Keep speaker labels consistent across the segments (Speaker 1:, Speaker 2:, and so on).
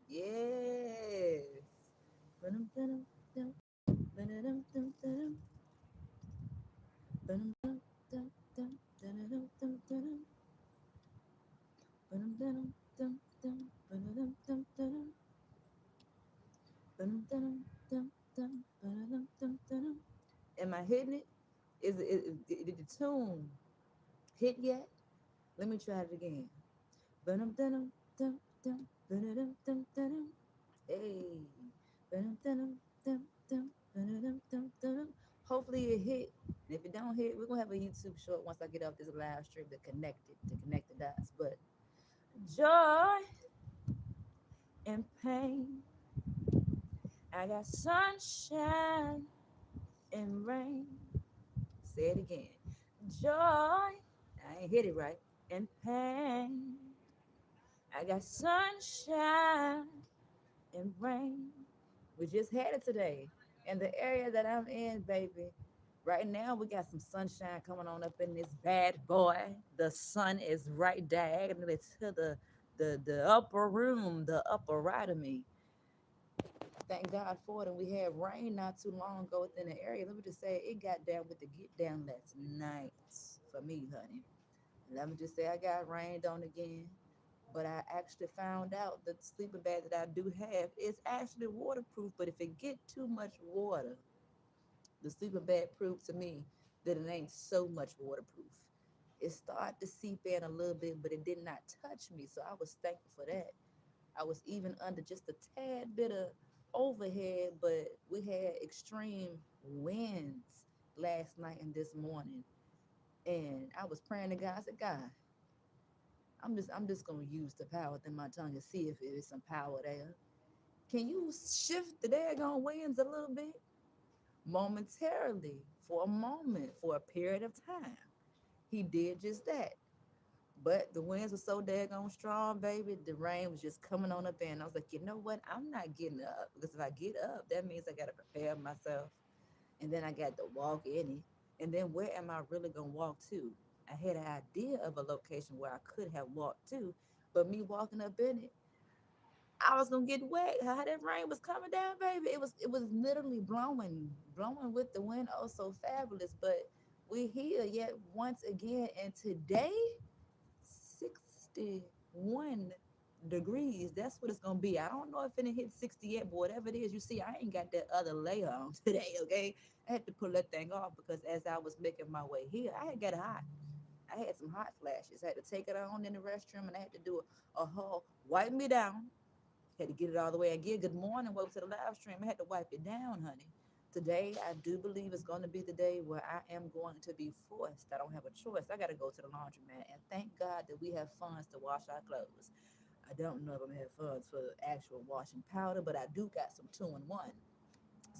Speaker 1: Yes. Am I hitting it? Did the tune hit yet? Let me try it again. Ba-dum, dum, dum, dum, ba-da-dum, dum, dum. Hey. Ba-dum, dum, dum, dum, ba-da-dum, dum, dum. Hopefully it hit. And if it don't hit, we're gonna have a YouTube short once I get off this live stream to connect the dots. But joy and pain. I got sunshine and rain. Say it again. Joy. I ain't hit it right. And pain. I got sunshine and rain. We just had it today. In the area that I'm in, baby. Right now, we got some sunshine coming on up in this bad boy. The sun is right diagonally to the upper room, the upper right of me. Thank God for it. And we had rain not too long ago within the area. Let me just say, it got down with the get down last night for me, honey. Let me just say, I got rained on again. But I actually found out that the sleeping bag that I do have is actually waterproof. But if it get too much water, the sleeping bag proved to me that it ain't so much waterproof. It started to seep in a little bit, but it did not touch me. So I was thankful for that. I was even under just a tad bit of overhead, but we had extreme winds last night and this morning. And I was praying to God. I said, God, I'm just gonna use the power within my tongue and see if there's some power there. Can you shift the daggone winds a little bit? Momentarily, for a moment, for a period of time. He did just that. But the winds were so daggone strong, baby. The rain was just coming on up in. I was like, you know what? I'm not getting up because if I get up, that means I got to prepare myself, and then I got to walk in it. And then where am I really gonna walk to? I had an idea of a location where I could have walked to, but me walking up in it, I was gonna get wet. How that rain was coming down, baby. It was literally blowing with the wind. Oh, so fabulous. But we here yet once again, and today 61 degrees. That's what it's gonna be. I don't know if it hit 60 yet, but whatever it is, you see, I ain't got that other layer on today, okay? I had to pull that thing off because as I was making my way here, I had got hot. I had some hot flashes. I had to take it on in the restroom and I had to do a whole wipe me down. Had to get it all the way again. Good morning. Welcome to the live stream. I had to wipe it down, honey. Today, I do believe it's going to be the day where I am going to be forced. I don't have a choice. I got to go to the laundromat. And thank God that we have funds to wash our clothes. I don't know if I'm going to have funds for actual washing powder, but I do got some two in one.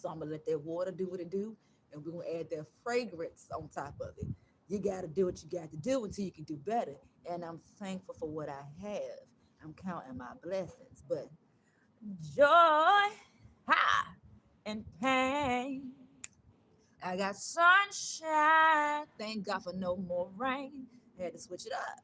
Speaker 1: So I'm going to let that water do what it do. And we're going to add that fragrance on top of it. You got to do what you got to do until you can do better. And I'm thankful for what I have. I'm counting my blessings. But joy, ha, and pain. I got sunshine. Thank God for no more rain. I had to switch it up.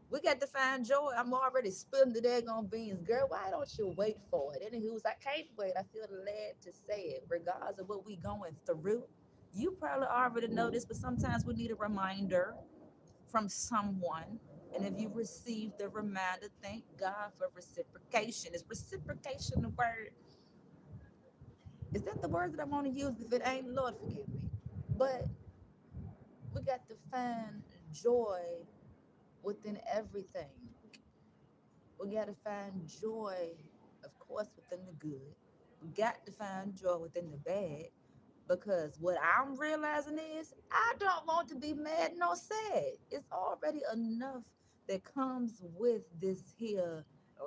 Speaker 1: We got to find joy. I'm already spilling the daggone beans. Girl, why don't you wait for it? Anywho's, I can't wait. I feel led to say it, regardless of what we going through. You probably already know this, but sometimes we need a reminder from someone. And if you receive the reminder, thank God for reciprocation. Is reciprocation the word? Is that the word that I want to use? If it ain't, Lord, forgive me. But we got to find joy within everything. We got to find joy, of course, within the good. We got to find joy within the bad because what I'm realizing is I don't want to be mad nor sad. It's already enough that comes with this here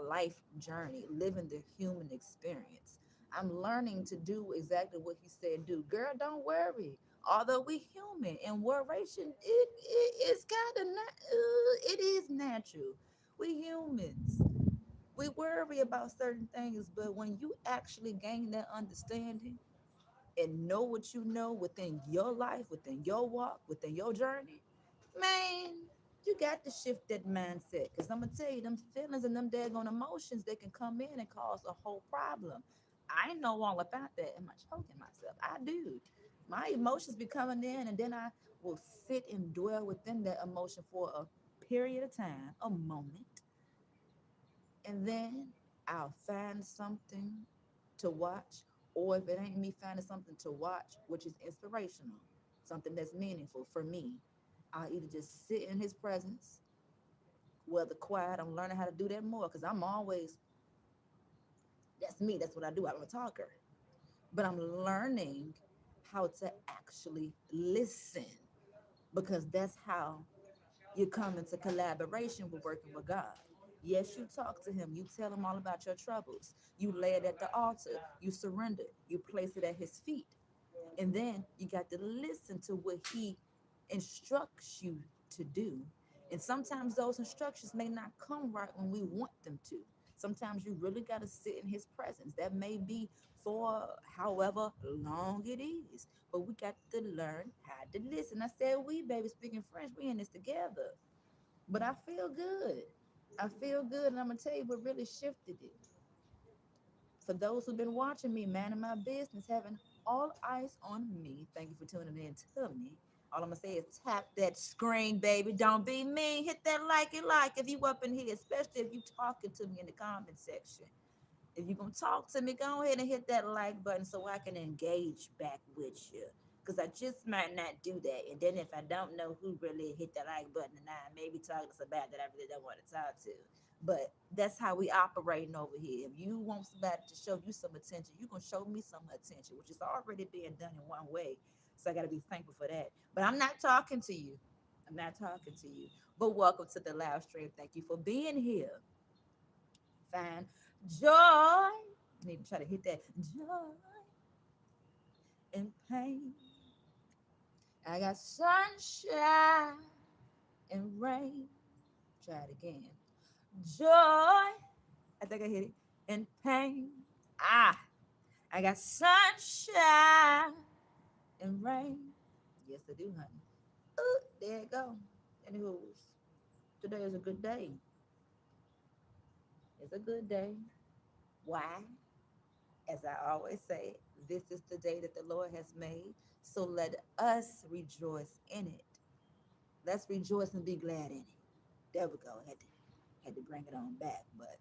Speaker 1: life journey, living the human experience. I'm learning to do exactly what he said do. Girl, don't worry. Although we human and worration, it's kind of it is natural. We humans. We worry about certain things, but when you actually gain that understanding, and know what you know within your life, within your walk, within your journey, man, you got to shift that mindset. Because I'm going to tell you, them feelings and them daggone emotions, they can come in and cause a whole problem. I know all about that. Am I choking myself? I do. My emotions be coming in, and then I will sit and dwell within that emotion for a period of time, a moment, and then I'll find something to watch, or if it ain't me finding something to watch, which is inspirational, something that's meaningful for me, I'll either just sit in his presence, whether quiet. I'm learning how to do that more because I'm always, that's me, that's what I do. I'm a talker, but I'm learning how to actually listen because that's how you come into collaboration with working with God. Yes, you talk to him. You tell him all about your troubles. You lay it at the altar. You surrender. You place it at his feet. And then you got to listen to what he instructs you to do. And sometimes those instructions may not come right when we want them to. Sometimes you really got to sit in his presence. That may be for however long it is. But we got to learn how to listen. I said, we, baby, speaking French, we in this together. But I feel good. I feel good. And I'm going to tell you what really shifted it. For those who've been watching me, man in my business, having all eyes on me, thank you for tuning in to me. All I'm gonna say is tap that screen, baby. Don't be mean. Hit that like if you up in here, especially if you talking to me in the comment section. If you're gonna talk to me, go ahead and hit that like button so I can engage back with you. Cause I just might not do that. And then if I don't know who really hit that like button and I may be talking to somebody that I really don't want to talk to. But that's how we operating over here. If you want somebody to show you some attention, you're gonna show me some attention, which is already being done in one way. So I gotta be thankful for that. But I'm not talking to you. I'm not talking to you. But welcome to the live stream. Thank you for being here. Find joy. I need to try to hit that joy and pain. I got sunshine and rain. Try it again. Joy. I think I hit it. And pain. Ah, I got sunshine and rain. Yes, I do, honey. Ooh, there it go. Anywho, today is a good day. It's a good day. Why? As I always say, this is the day that the Lord has made. So let us rejoice in it. Let's rejoice and be glad in it. There we go. Had to bring it on back, but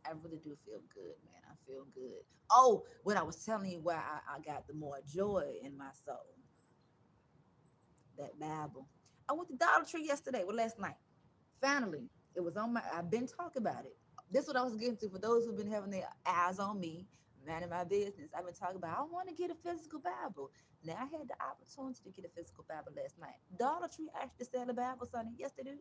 Speaker 1: I really do feel good, man. I feel good. Oh, what I was telling you, why I got the more joy in my soul, that Bible. I went to Dollar Tree yesterday, well, last night. Finally, it was on my. I've been talking about it. This is what I was getting to for those who've been having their eyes on me, man in my business. I've been talking about. I want to get a physical Bible. Now I had the opportunity to get a physical Bible last night. Dollar Tree actually sell a Bible, Sonny. Yes, they do.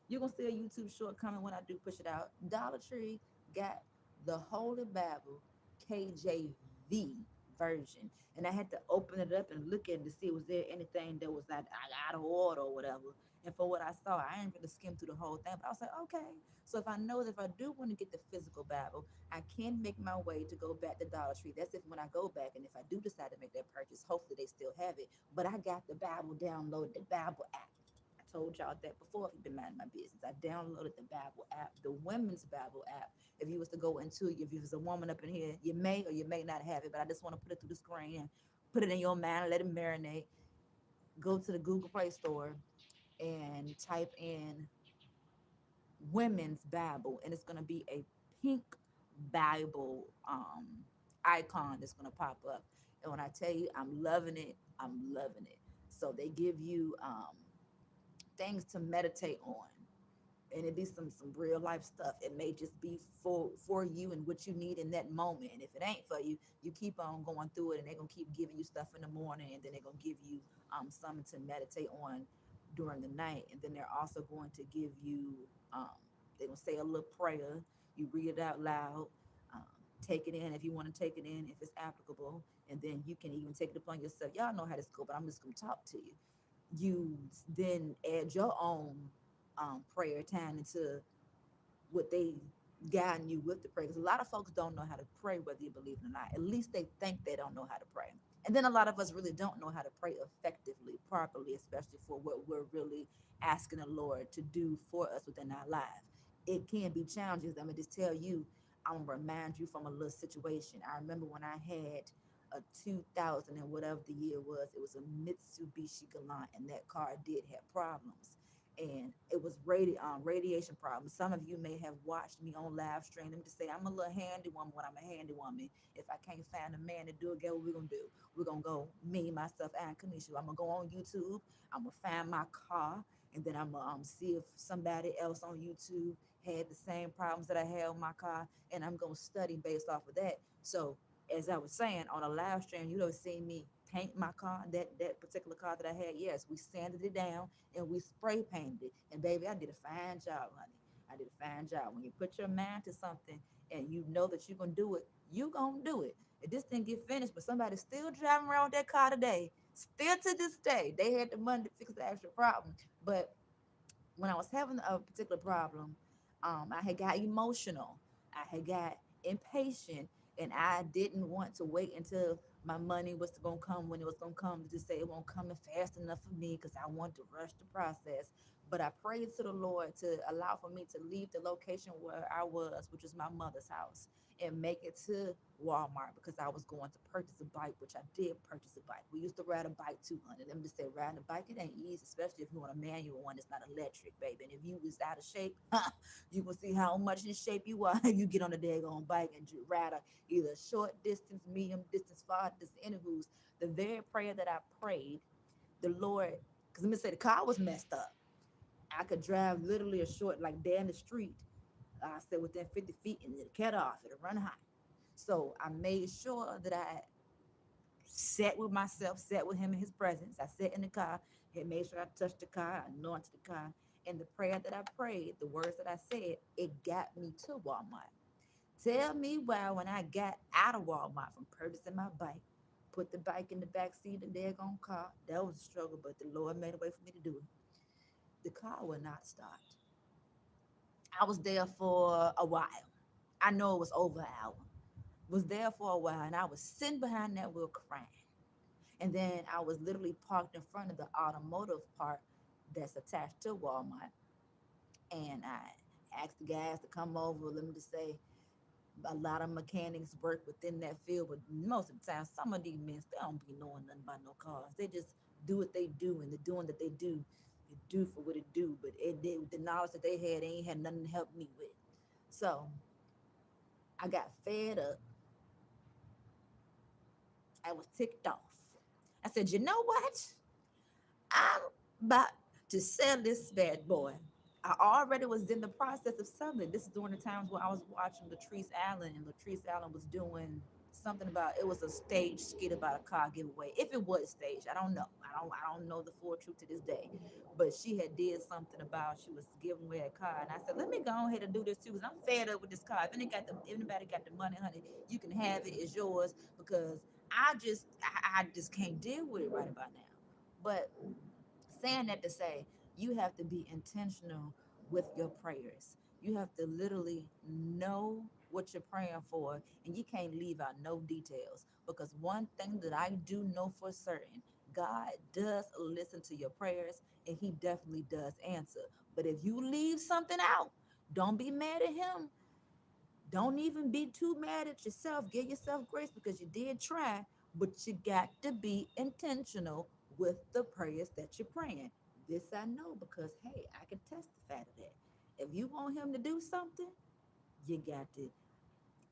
Speaker 1: You're gonna see a YouTube short coming when I do push it out. Dollar Tree got the Holy Bible KJV version. And I had to open it up and look at it to see was there anything that was not out of order or whatever. And for what I saw, I ain't really skimmed through the whole thing, but I was like, okay. So if I know that if I do want to get the physical Bible, I can make my way to go back to Dollar Tree. That's if when I go back, and if I do decide to make that purchase, hopefully they still have it. But I got the Bible downloaded, the Bible app. I told y'all that before if you've been minding my business. I downloaded the Bible app, the women's Bible app. If you was to go into, if you was a woman up in here, you may or you may not have it, but I just want to put it through the screen and put it in your mind, let it marinate. Go to the Google Play Store and type in women's Bible, and it's gonna be a pink Bible icon that's gonna pop up. And when I tell you I'm loving it, I'm loving it. So they give you things to meditate on, and it be some real life stuff. It may just be for you and what you need in that moment. And if it ain't for you, you keep on going through it, and they're gonna keep giving you stuff in the morning, and then they're gonna give you something to meditate on during the night. And then they're also going to give you um they're gonna say a little prayer. You read it out loud. Um, take it in if you want to take it in, if it's applicable, and then you can even take it upon yourself. Y'all know how this go, but I'm just gonna talk to you. You then add your own prayer time into what they guiding you with the prayer. Because a lot of folks don't know how to pray, whether you believe it or not. At least they think they don't know how to pray. And then a lot of us really don't know how to pray effectively, properly, especially for what we're really asking the Lord to do for us within our life. It can be challenging. I'm gonna just tell you, I'm gonna remind you from a little situation. I remember when I had a 2000 and whatever the year was, it was a Mitsubishi Galant, and that car did have problems. And it was radiation problems. Some of you may have watched me on live stream. Let me just say, I'm a little handy woman when I'm a handy woman. If I can't find a man to do it, guess what we're gonna do? We're gonna go, me, myself, and Kanisha. I'm gonna go on YouTube. I'm gonna find my car, and then I'm gonna see if somebody else on YouTube had the same problems that I had with my car, and I'm gonna study based off of that. So, as I was saying on a live stream, you have seen me paint my car, that particular car that I had. Yes, we sanded it down and we spray painted it. And baby, I did a fine job, honey. I did a fine job. When you put your mind to something and you know that you're gonna do it, you gonna do it. If this didn't get finished, but somebody's still driving around with that car today, still to this day, they had the money to fix the actual problem. But when I was having a particular problem, I had got emotional. I had got impatient, and I didn't want to wait until my money was going to come when it was going to come to just say it won't come in fast enough for me because I want to rush the process. But I prayed to the Lord to allow for me to leave the location where I was, which was my mother's house, and make it to Walmart because I was going to purchase a bike, which I did purchase a bike. We used to ride a bike 200. Let me just say, riding a bike, it ain't easy, especially if you want a manual one that's not electric, baby. And if you was out of shape, you can see how much in shape you are. You get on a daggone bike and you ride either short distance, medium distance, far distance. Anywho's the very prayer that I prayed, the Lord, because let me say, the car was messed up. I could drive literally a short, like down the street. I said within 50 feet, and it'll cut off. It'll run hot. So I made sure that I sat with myself, sat with him in his presence. I sat in the car, had made sure I touched the car, I anointed the car. And the prayer that I prayed, the words that I said, it got me to Walmart. Tell me why when I got out of Walmart from purchasing my bike, put the bike in the back seat of the daggone car. That was a struggle, but the Lord made a way for me to do it. The car would not start. I was there for a while. I know it was over an hour. Was there for a while, and I was sitting behind that wheel crying. And then I was literally parked in front of the automotive part that's attached to Walmart. And I asked the guys to come over. Let me just say, a lot of mechanics work within that field, but most of the time, some of these men, they don't be knowing nothing about no cars. They just do what they do, and the doing that they do, it do for what it do. But the knowledge that they ain't had nothing to help me with. So I got fed up. I was ticked off. I said, you know what? I'm about to sell this bad boy. I already was in the process of selling it. This is during the times when I was watching Latrice Allen, and Latrice Allen was doing something about it was a stage skit about a car giveaway. If it was staged, I don't know. I don't know the full truth to this day. But she had did something about she was giving away a car, and I said, let me go ahead and do this too, because I'm fed up with this car. If anybody got the money, honey, you can have it. It's yours because I just can't deal with it right about now. But saying that to say, you have to be intentional with your prayers. You have to literally know what you're praying for, and you can't leave out no details. Because one thing that I do know for certain, God does listen to your prayers, and He definitely does answer. But if you leave something out, don't be mad at Him. Don't even be too mad at yourself. Give yourself grace because you did try, but you got to be intentional with the prayers that you're praying. This I know because, hey, I can testify to that. If you want Him to do something, you got to.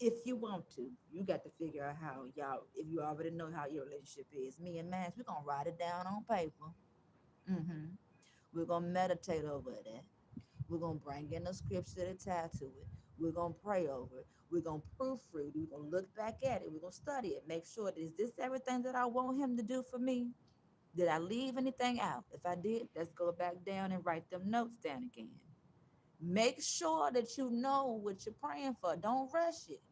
Speaker 1: If you want to, you got to figure out how y'all. If you already know how your relationship is, me and Mans, we're gonna write it down on paper. Mm-hmm. We're gonna meditate over that. We're going to bring in the scripture that tie to it. We're going to pray over it. We're going to proofread. We're going to look back at it. We're going to study it. Make sure that is this everything that I want Him to do for me? Did I leave anything out? If I did, let's go back down and write them notes down again. Make sure that you know what you're praying for. Don't rush it.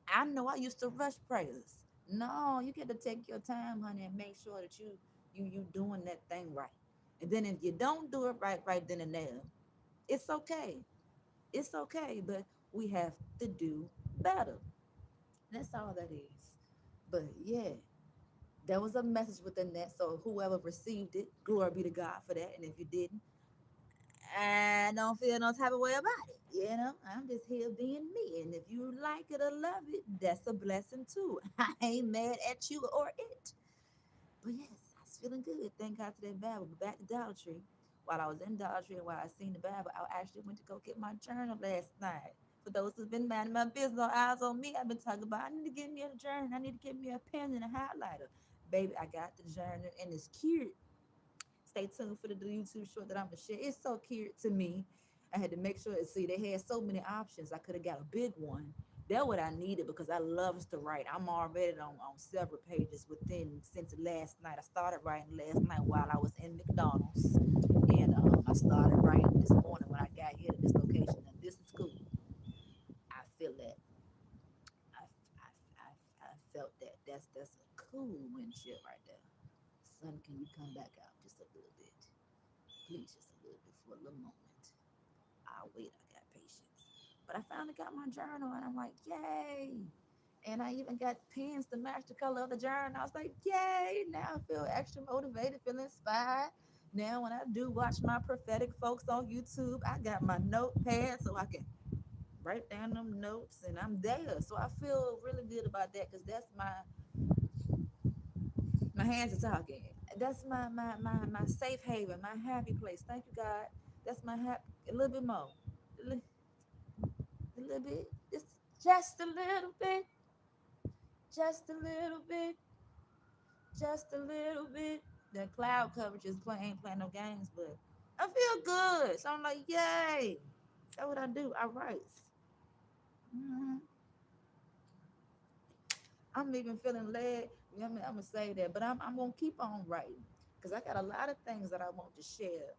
Speaker 1: I know I used to rush prayers. No, you got to take your time, honey, and make sure that you doing that thing right. And then if you don't do it right then and there, it's okay. It's okay, but we have to do better. That's all that is. But yeah, There was a message within that. So whoever received it, glory be to God for that. And if you didn't, I don't feel no type of way about it. I'm just here being me. And if you like it or love it, that's a blessing too. I ain't mad at you or it. But yes, I was feeling good. Thank God to that Bible. But back to Dollar Tree. While I was in Dollar Tree and while I seen the Bible, I actually went to go get my journal last night. For those who've been minding my business, no eyes on me, I've been talking about I need to get me a journal. I need to get me a pen and a highlighter. Baby, I got the journal and it's cute. Stay tuned for the YouTube short that I'm gonna share. It's so cute to me. I had to make sure. See, they had so many options. I could have got a big one. That's what I needed because I loves to write. I'm already on several pages within since last night. I started writing last night while I was in McDonald's, and I started writing this morning when I got here to this location. And this is cool. I feel that. I felt that. That's a cool windshield right there. Sun, can you come back out just a little bit? Please, just a little bit for a little moment. I'll wait. I got patience. But I finally got my journal, and I'm like, yay! And I even got pens to match the color of the journal. I was like, yay! Now I feel extra motivated, feel inspired. Now, when I do watch my prophetic folks on YouTube, I got my notepad so I can write down them notes, and I'm there. So I feel really good about that because that's my hands are talking. That's my safe haven, my happy place. Thank you, God. That's my happy. A little bit more. A little bit. Just a little bit. Just a little bit. Just a little bit. The cloud coverage is playing no games, but I feel good. So I'm like, yay. That's what I do. I write. hmm I'm even feeling led. I'm gonna say that, but I'm gonna keep on writing because I got a lot of things that I want to share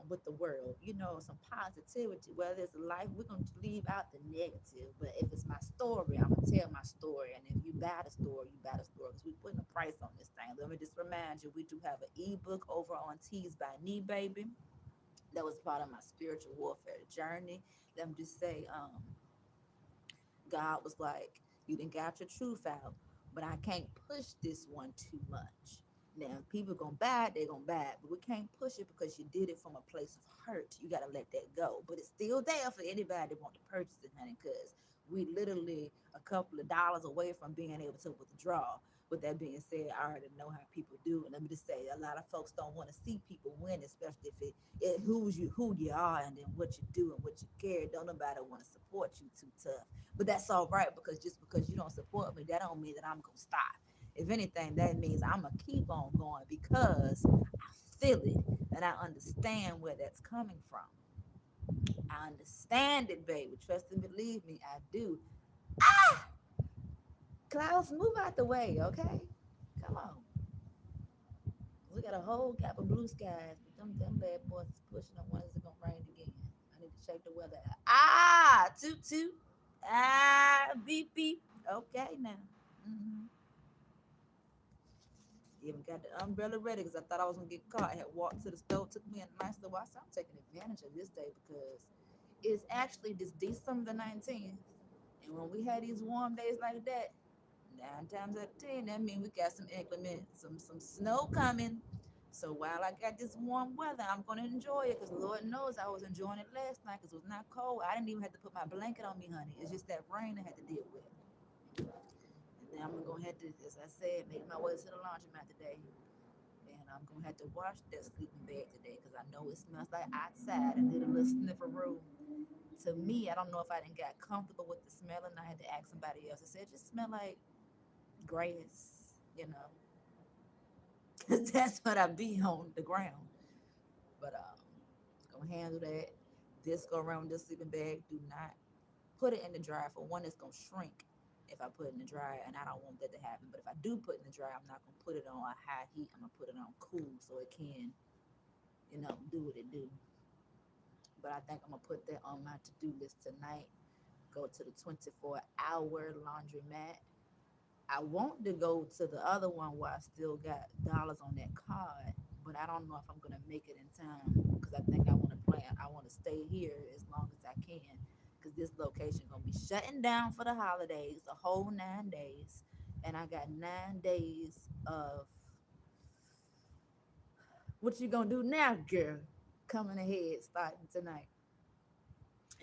Speaker 1: with the world. Some positivity. Whether it's life, we're gonna leave out the negative. But if it's my story, I'm gonna tell my story. And if you buy the story, you buy the story because we're putting a price on this thing. Let me just remind you, we do have an ebook over on Tees by Me Baby. That was part of my spiritual warfare journey. Let me just say, God was like, you didn't got your truth out, but I can't push this one too much. Now, if people gonna buy it, they're gonna buy it, but we can't push it because you did it from a place of hurt. You gotta let that go. But it's still there for anybody that want to purchase it, honey, because we literally a couple of dollars away from being able to withdraw. With that being said, I already know how people do. And let me just say, a lot of folks don't want to see people win, especially if it who you are, and then what you do and what you carry. Don't nobody want to support you too tough. But that's all right because just because you don't support me, that don't mean that I'm gonna stop. If anything, that means I'm gonna keep on going because I feel it and I understand where that's coming from. I understand it, baby. Trust and believe me, I do. Ah, clouds, move out the way, okay? Come on. We got a whole gap of blue skies, but them bad boys is pushing up. When is it gonna rain again? I need to check the weather out. Ah, toot toot. Ah, beep beep. Okay now. hmm Even got the umbrella ready because I thought I was gonna get caught. I had walked to the store, took me a nice little while. So I'm taking advantage of this day because it's actually this December the 19th. And when we had these warm days like that, 9 times out of 10, that means we got some inclement, some snow coming. So while I got this warm weather, I'm gonna enjoy it because Lord knows I was enjoying it last night because it was not cold. I didn't even have to put my blanket on me, honey. It's just that rain I had to deal with. And then I'm gonna go ahead to, as I said, make my way to the laundromat today. And I'm gonna have to wash that sleeping bag today because I know it smells like outside. I did a little sniffer room. To me, I don't know if I didn't get comfortable with the smell, and I had to ask somebody else. I said, it just smell like grass, because that's what I be on the ground. But gonna handle that. This go around with this sleeping bag. Do not put it in the dryer. For one, it's gonna shrink if I put it in the dryer, and I don't want that to happen. But if I do put it in the dryer, I'm not gonna put it on a high heat. I'm gonna put it on cool so it can, do what it do. But I think I'm gonna put that on my to-do list tonight. Go to the 24-hour laundromat. I want to go to the other one where I still got dollars on that card, but I don't know if I'm gonna make it in time because I think I want to plan. I want to stay here as long as I can because this location gonna be shutting down for the holidays, the whole 9 days, and I got 9 days of what you gonna do now, girl? Coming ahead, starting tonight,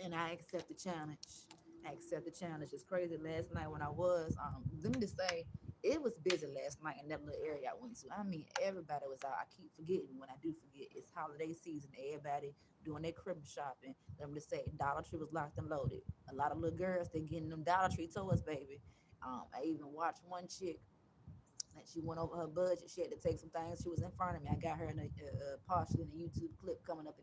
Speaker 1: and I accept the challenge. I accept the challenge. It's crazy. Last night when I was, let me just say, it was busy last night in that little area I went to. I mean, everybody was out. I keep forgetting when I do forget. It's holiday season. Everybody doing their Christmas shopping. Let me just say, Dollar Tree was locked and loaded. A lot of little girls, they getting them Dollar Tree toys, baby. I even watched one chick and she went over her budget. She had to take some things. She was in front of me. I got her in a partially in a YouTube clip coming up.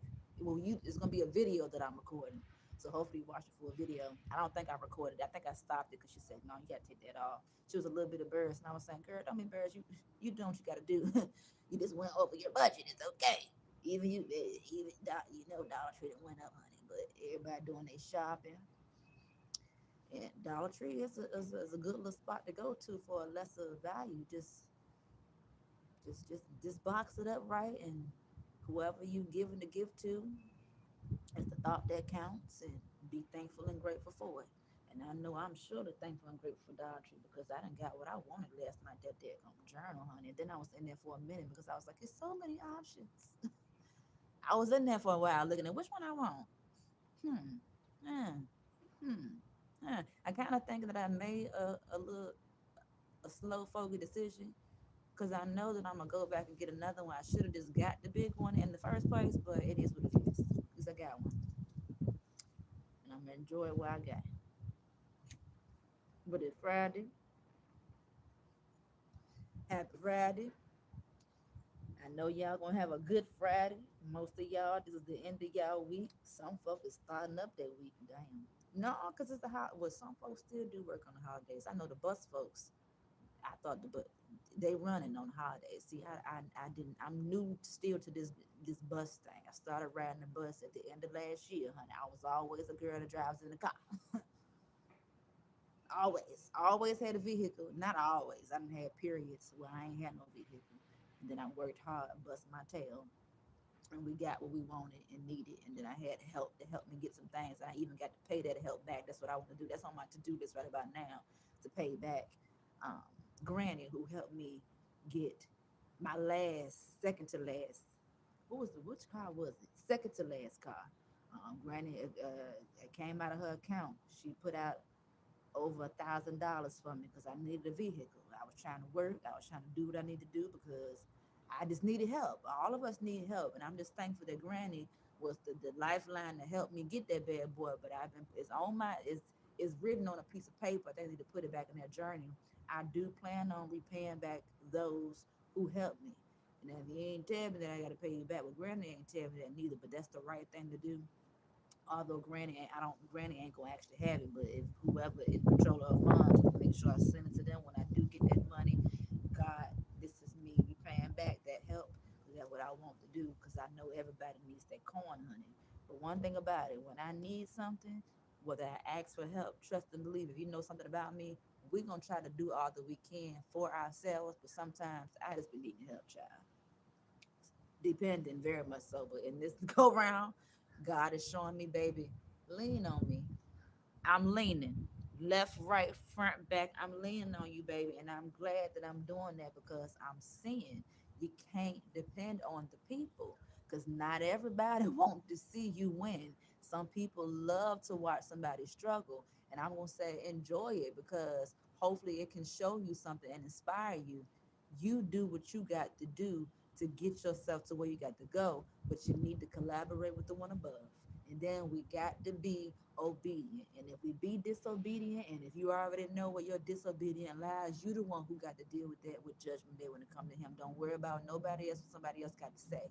Speaker 1: It's gonna be a video that I'm recording. So hopefully you watch the full video. I don't think I recorded it. I think I stopped it because she said, "No, you gotta take that off." She was a little bit embarrassed, and I was saying, "Girl, don't be embarrassed. You doing what you gotta do. You just went over your budget. It's okay. Even Dollar Tree that went up, honey. But everybody doing their shopping, and Dollar Tree is a good little spot to go to for a lesser value. Just box it up right, and whoever you giving the gift to, it's the thought that counts, and be thankful and grateful for it. And I know I'm sure the thankful and grateful for Dollar Tree because I done got what I wanted last night, that daggone journal, honey. And then I was in there for a minute because I was like, there's so many options. I was in there for a while looking at which one I want. Hmm. Hmm. Hmm. I kind of think that I made a slow fogey decision because I know that I'm gonna go back and get another one. I should have just got the big one in the first place, but it is what it is. At least I got one, and I'm gonna enjoy what I got. But it's Friday, happy Friday. I know y'all gonna have a good Friday. Most of y'all, this is the end of y'all week. Some folks is starting up their week. Damn. No, because it's the hot. Well, some folks still do work on the holidays. I know the bus folks. I thought the but they running on holidays. See, I didn't. I'm new still to this bus thing. I started riding the bus at the end of last year, honey. I was always a girl that drives in the car. Always had a vehicle. Not always. I didn't have periods where I ain't had no vehicle. And then I worked hard, bust my tail, and we got what we wanted and needed. And then I had help to help me get some things. I even got to pay that help back. That's what I want to do. That's on my to do list right about now, to pay back um, Granny, who helped me get my last, second to last. What was the which car was it? Second to last car. Granny, it came out of her account. She put out over $1,000 for me because I needed a vehicle. I was trying to work. I was trying to do what I need to do because I just needed help. All of us need help, and I'm just thankful that Granny was the lifeline to help me get that bad boy. But I've been it's written on a piece of paper. They need to put it back in their journey. I do plan on repaying back those who helped me. And if you ain't tell me that I got to pay you back, well, Granny ain't tell me that neither. But that's the right thing to do. Although Granny ain't gonna actually have it, but if whoever is controller of funds, make sure I send it to them when I do get that money. God, this is me repaying back that help. That's what I want to do because I know everybody needs that coin, honey. But one thing about it, when I need something, whether I ask for help, trust and believe. If you know something about me, we're gonna try to do all that we can for ourselves. But sometimes I just be needing help, child. Depending very much so. But in this go round, God is showing me, baby, lean on me. I'm leaning left, right, front, back. I'm leaning on you, baby. And I'm glad that I'm doing that because I'm seeing you can't depend on the people because not everybody want to see you win. Some people love to watch somebody struggle. And I'm going to say enjoy it because hopefully it can show you something and inspire you. You do what you got to do to get yourself to where you got to go, but you need to collaborate with the one above. And then we got to be obedient. And if we be disobedient, and if you already know where your disobedient lies, you the one who got to deal with that with judgment day when it come to him. Don't worry about nobody else, what somebody else got to say.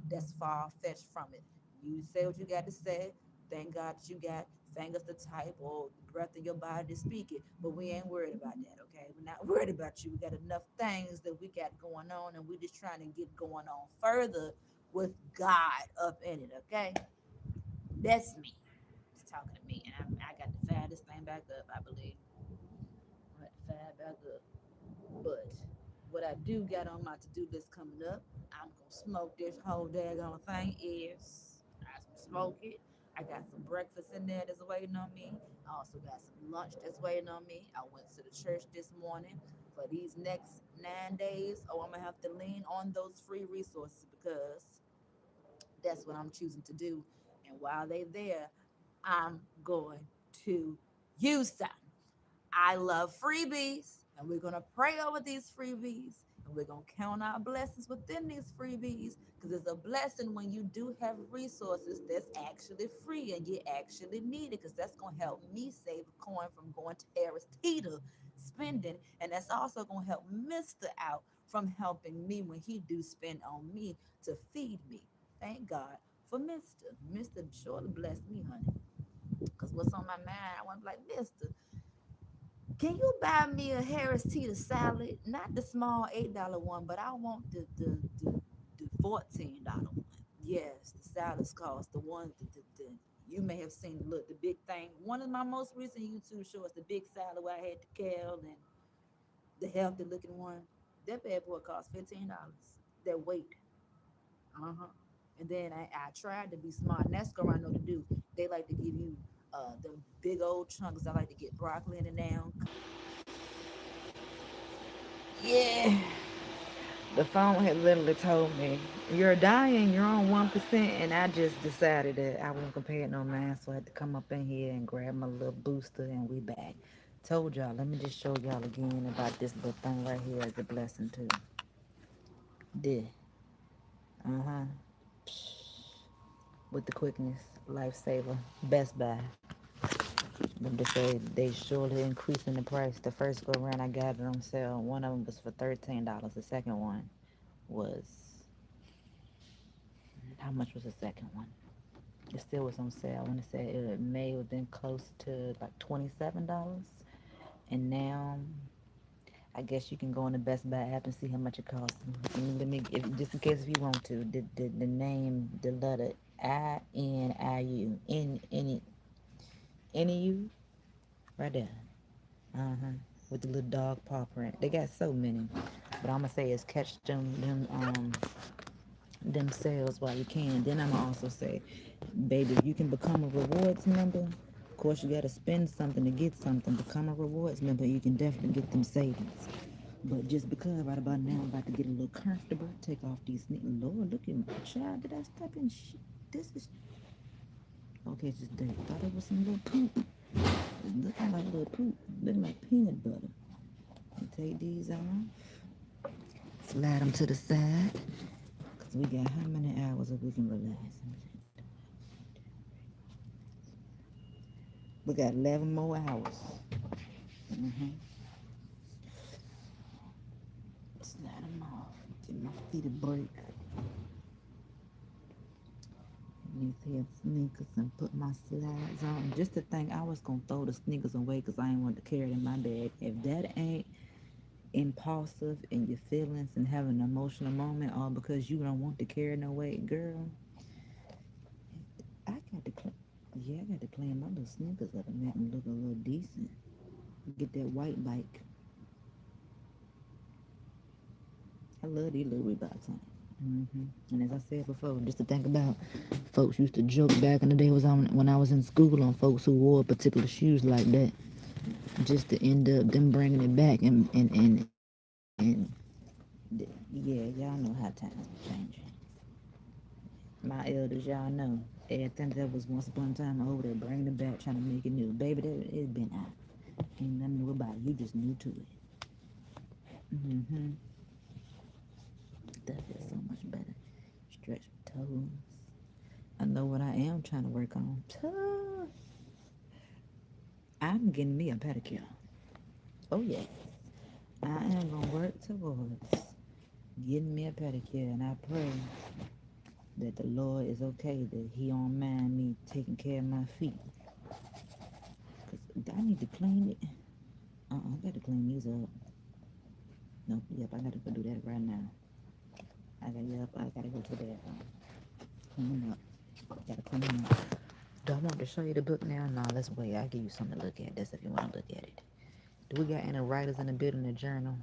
Speaker 1: That's far fetched from it. You say what you got to say. Thank God that you got fingers to type or breath in your body to speak it. But we ain't worried about that, okay? We're not worried about you. We got enough things that we got going on, and we're just trying to get going on further with God up in it, okay? That's me. Just talking to me, and I got to fire this thing back up. I believe I got to fire it back up. But what I do got on my to-do list coming up, I'm gonna smoke this whole daggone thing. Is I smoke it. I got some breakfast in there that's waiting on me. I also got some lunch that's waiting on me. I went to the church this morning for these next 9 days. Oh, I'm gonna have to lean on those free resources because that's what I'm choosing to do. And while they're there, I'm going to use them. I love freebies, and we're going to pray over these freebies, and we're going to count our blessings within these freebies because it's a blessing when you do have resources that's actually free and you actually need it because that's going to help me save a coin from going to Harris Teeter spending, and that's also going to help Mr. out from helping me when he do spend on me to feed me. Thank God for Mr. Mr. surely blessed me, honey. Because what's on my mind, I want to be like, Mr. Can you buy me a Harris Teeter salad? Not the small $8 one, but I want the $14 one. Yes, the salads cost the one the you may have seen. Look, the big thing. One of my most recent YouTube shorts, the big salad where I had the kale and the healthy looking one. That bad boy cost $15. That weight. Uh-huh. And then I tried to be smart, and that's what I know to do. They like to give you them big old chunks. I like to get broccoli in it now. Yeah. The phone had literally told me, "You're dying, you're on 1%." And I just decided that I wasn't gonna pay it no mind. So I had to come up in here and grab my little booster, and we back. Told y'all, let me just show y'all again about this little thing right here as a blessing too. This. Uh-huh. With the quickness, lifesaver, Best Buy. Them to say they surely increasing the price. The first go around I got it on sale. One of them was for $13. The second one was, how much was the second one? It still was on sale. I want to say it may have been close to like $27. And now I guess you can go on the Best Buy app and see how much it costs. And let me, just in case if you want to, the name, the letter INIU, NEU, right there. Uh-huh. With the little dog paw print. They got so many. But I'm gonna say is catch them sales while you can. Then I'm gonna also say, baby, if you can become a rewards member, of course you gotta spend something to get something. Become a rewards member, you can definitely get them savings. But just because right about now I'm about to get a little comfortable, take off these sneakers. Lord, look at my child. Did I step in shit? This is okay, it's just dirt. Thought it was some little poop. It's looking like little poop. Looking like peanut butter. And take these off. Slide them to the side. Because we got how many hours that we can relax? We got 11 more hours. Mm-hmm. Slide them off. Get my feet a break. These here sneakers and put my slides on. And just to think I was going to throw the sneakers away because I ain't want to carry it in my bag. If that ain't impulsive in your feelings and having an emotional moment all because you don't want to carry no weight, girl, I got to clean. Yeah, I got to clean my little sneakers up and make them look a little decent. Get that white bike. I love these little Reeboks, honey. And as I said before, just to think about, folks used to joke back in the day was on when I was in school on folks who wore particular shoes like that, just to end up them bringing it back yeah, y'all know how times are changing. My elders, y'all know, everything that was once upon a time over there, bringing it back, trying to make it new. Baby, that it's been out. Ain't nothing new about it. You just new to it. Mm-hmm. That feels so much better. Stretch my toes. I know what I am trying to work on. I'm getting me a pedicure. Oh yeah. I am gonna work towards getting me a pedicure, and I pray that the Lord is okay, that He don't mind me taking care of my feet. Cause I need to clean it. I gotta clean these up. Nope, yep, I gotta go do that right now. I gotta go to the bathroom. Clean them up. Gotta clean them up. Do I want to show you the book now? No, let's wait. I'll give you something to look at. That's if you want to look at it. Do we got any writers in the building, the journal?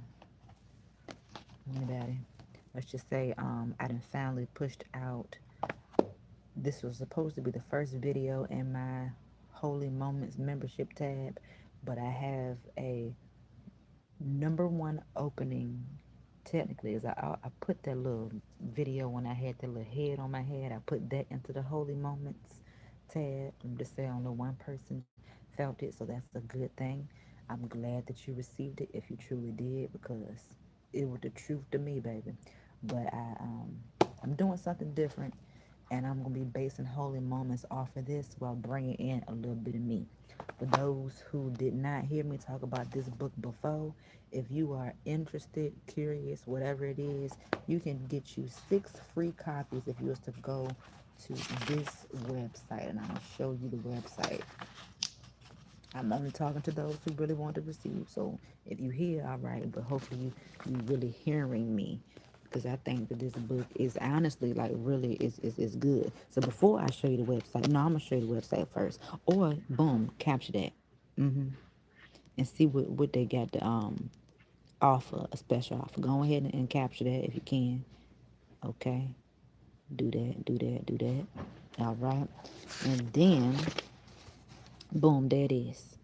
Speaker 1: Anybody? Let's just say I done finally pushed out. This was supposed to be the first video in my Holy Moments membership tab, but I have a number one grand opening technically is I put that little video when I had that little head on my head. I put that into the holy moments tab. I'm just saying only one person felt it, so that's a good thing. I'm glad that you received it if you truly did, because it was the truth to me, baby. But I'm doing something different, and I'm gonna be basing holy moments off of this while bringing in a little bit of me. For those who did not hear me talk about this book before, if you are interested, curious, whatever it is, you can get you 6 free copies if you was to go to this website, and I'm gonna show you the website. I'm only talking to those who really want to receive. So if you hear, all right, but hopefully you really hearing me, because I think that this book is honestly like really is good. So before I show you the website, no, I'm gonna show you the website first, or boom, capture that, mm-hmm, and see what they got to offer, a special offer. Go ahead and capture that if you can. Okay, do that, do that, do that. All right, and then boom, there it is.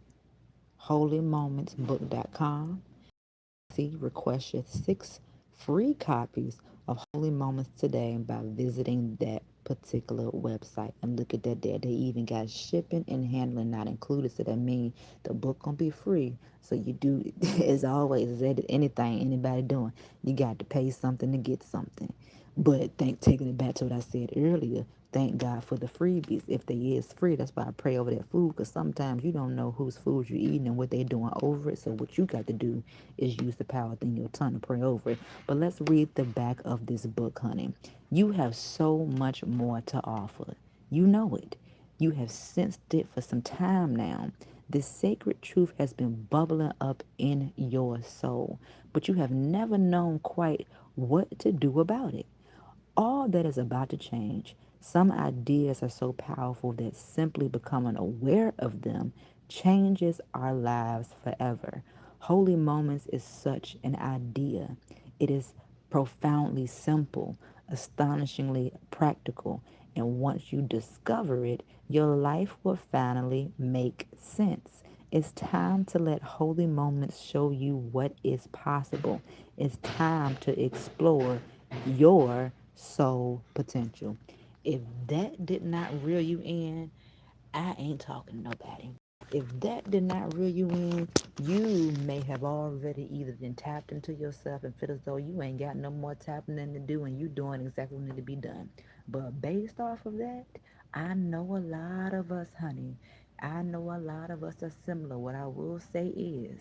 Speaker 1: holymomentsbook.com. See, request your 6 free copies of Holy Moments today by visiting that particular website. And look at that there. They even got shipping and handling not included. So that means the book gonna be free. So you do, as always, as anything anybody doing, you got to pay something to get something. But taking it back to what I said earlier, thank God for the freebies. If they is free, that's why I pray over that food, because sometimes you don't know whose food you're eating and what they're doing over it. So what you got to do is use the power within your tongue to pray over it. But let's read the back of this book, honey. You have so much more to offer. You know it. You have sensed it for some time now. This sacred truth has been bubbling up in your soul, but you have never known quite what to do about it. All that is about to change. Some ideas are so powerful that simply becoming aware of them changes our lives forever. Holy Moments is such an idea. It is profoundly simple, astonishingly practical, and once you discover it, your life will finally make sense. It's time to let holy moments show you what is possible. It's time to explore your soul potential. If that did not reel you in, I ain't talking to nobody. If that did not reel you in, you may have already either been tapped into yourself and feel as though you ain't got no more tapping in to do and you doing exactly what need to be done. But based off of that, I know a lot of us, honey. I know a lot of us are similar. What I will say is,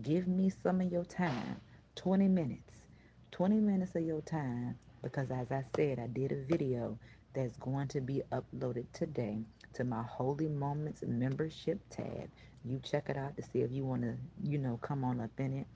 Speaker 1: give me some of your time, 20 minutes. 20 minutes of your time, because as I said, I did a video that's going to be uploaded today to my Holy Moments membership tab. You check it out to see if you want to, come on up in it,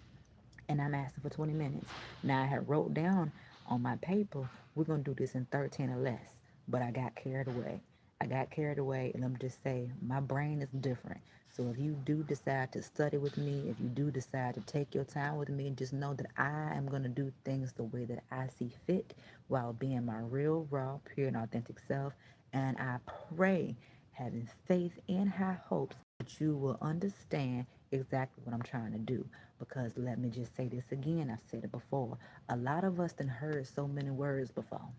Speaker 1: and I'm asking for 20 minutes. Now, I had wrote down on my paper, we're going to do this in 13 or less, but I got carried away. I got carried away, and let me just say, my brain is different. So if you do decide to study with me, if you do decide to take your time with me, just know that I am going to do things the way that I see fit while being my real, raw, pure, and authentic self. And I pray, having faith and high hopes, that you will understand exactly what I'm trying to do. Because let me just say this again, I've said it before. A lot of us done heard so many words before,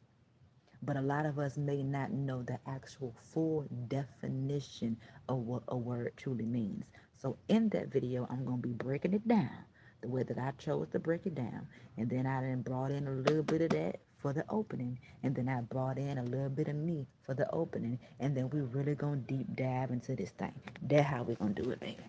Speaker 1: but a lot of us may not know the actual full definition of what a word truly means. So in that video, I'm going to be breaking it down the way that I chose to break it down. And then I then brought in a little bit of that for the opening. And then I brought in a little bit of me for the opening. And then we really going to deep dive into this thing. That's how we're going to do it, baby.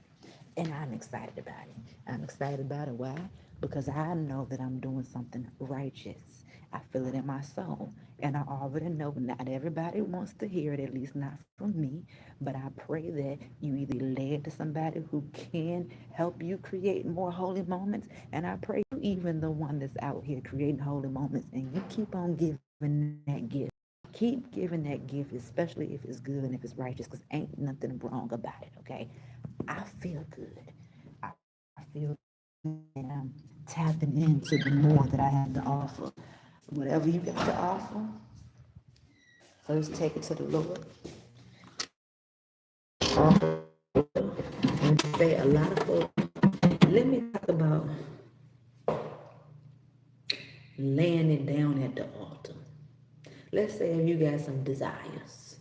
Speaker 1: And I'm excited about it. I'm excited about it. Why? Because I know that I'm doing something righteous. I feel it in my soul. And I already know not everybody wants to hear it, at least not from me. But I pray that you either led to somebody who can help you create more holy moments. And I pray you even the one that's out here creating holy moments, and you keep on giving that gift. Keep giving that gift, especially if it's good and if it's righteous, because ain't nothing wrong about it, okay? I feel good. I feel good, and I'm tapping into the more that I have to offer. Whatever you got to offer, first take it to the Lord. And say a lot of folks. Let me talk about laying it down at the altar. Let's say if you got some desires.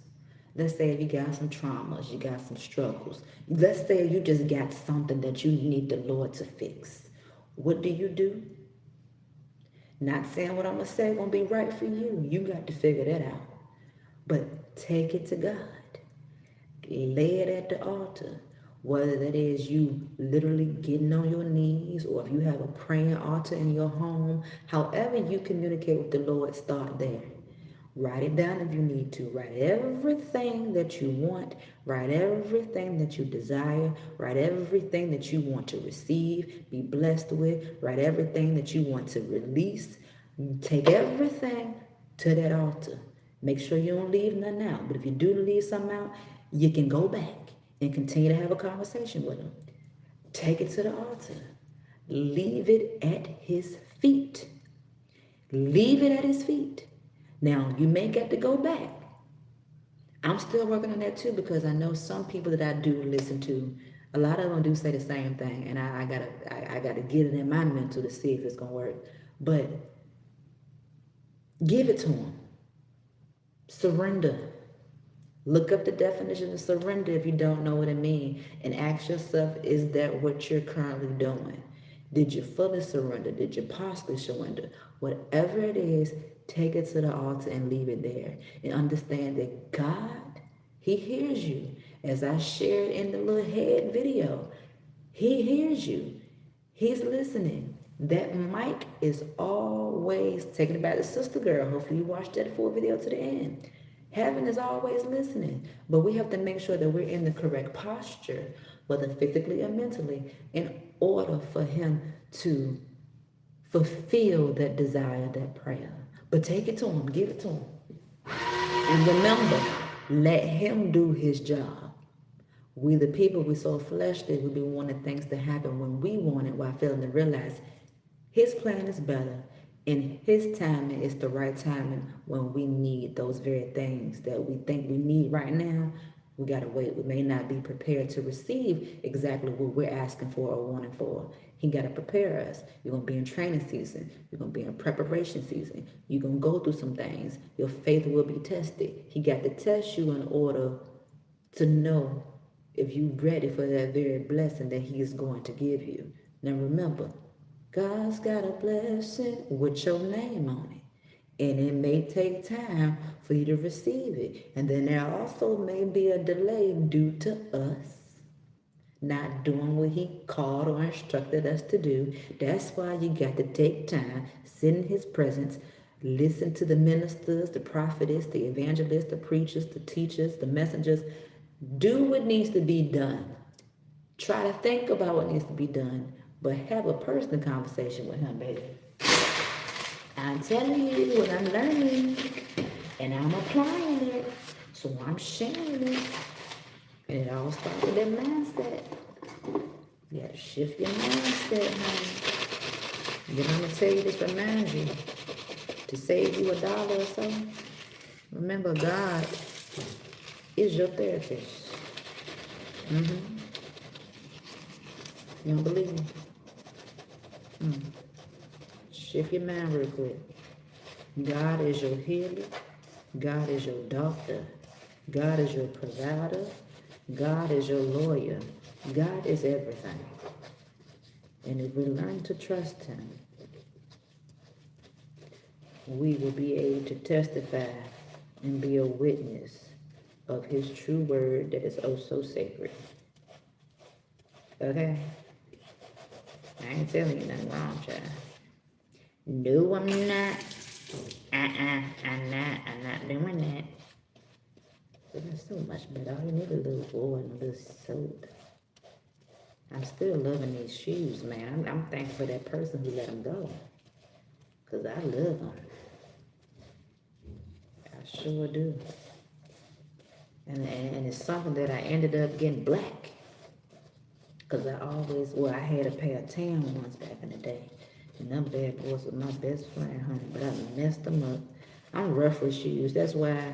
Speaker 1: Let's say if you got some traumas, you got some struggles. Let's say you just got something that you need the Lord to fix. What do? Not saying what I'm going to say won't be right for you. You got to figure that out. But take it to God. Lay it at the altar. Whether that is you literally getting on your knees, or if you have a praying altar in your home, however you communicate with the Lord, start there. Write it down if you need to. Write everything that you want. Write everything that you desire. Write everything that you want to receive, be blessed with. Write everything that you want to release. Take everything to that altar. Make sure you don't leave nothing out. But if you do leave something out, you can go back and continue to have a conversation with him. Take it to the altar. Leave it at his feet. Leave it at his feet. Now, you may get to go back. I'm still working on that too, because I know some people that I do listen to, a lot of them do say the same thing, and I gotta get it in my mental to see if it's gonna work. But give it to him. Surrender. Look up the definition of surrender if you don't know what it means, and ask yourself, is that what you're currently doing? Did you fully surrender? Did you partially surrender? Whatever it is, take it to the altar and leave it there. And understand that God, he hears you. As I shared in the little head video, he hears you. He's listening. That mic is always taking it back to Sister Girl. Hopefully you watched that full video to the end. Heaven is always listening, but we have to make sure that we're in the correct posture, whether physically or mentally, in order for him to fulfill that desire, that prayer. But take it to him, give it to him. And remember, let him do his job. We the people, we so fleshly, we be wanting things to happen when we want it, while failing to realize his plan is better. And his timing is the right timing when we need those very things that we think we need right now. We got to wait. We may not be prepared to receive exactly what we're asking for or wanting for. He got to prepare us. You're going to be in training season. You're going to be in preparation season. You're going to go through some things. Your faith will be tested. He got to test you in order to know if you're ready for that very blessing that he is going to give you. Now remember, God's got a blessing with your name on it. And it may take time for you to receive it. And then there also may be a delay due to us not doing what he called or instructed us to do. That's why you got to take time, sit in his presence, listen to the ministers, the prophetess, the evangelists, the preachers, the teachers, the messengers. Do what needs to be done. Try to think about what needs to be done. But have a personal conversation with him, baby. I'm telling you what I'm learning, and I'm applying it, so I'm sharing it. And it all starts with that mindset. You gotta shift your mindset, honey. Then I'm gonna tell you this, reminds you to save you $1 or so. Remember, God is your therapist. You don't believe me? Shift your mind real quick. God is your healer. God is your doctor. God is your provider. God is your lawyer. God is everything. And if we learn to trust him, we will be able to testify and be a witness of his true word that is oh so sacred. Okay? I ain't telling you nothing wrong, child. No, I'm not. I'm not doing that. But it's so much better. All you need is a little oil and a little soap. I'm still loving these shoes, man. I'm thankful for that person who let them go. Because I love them. I sure do. And it's something that I ended up getting black. Because I had a pair of tan ones back in the day. And them bad boys were my best friend, honey. But I messed them up. I'm rough with shoes. That's why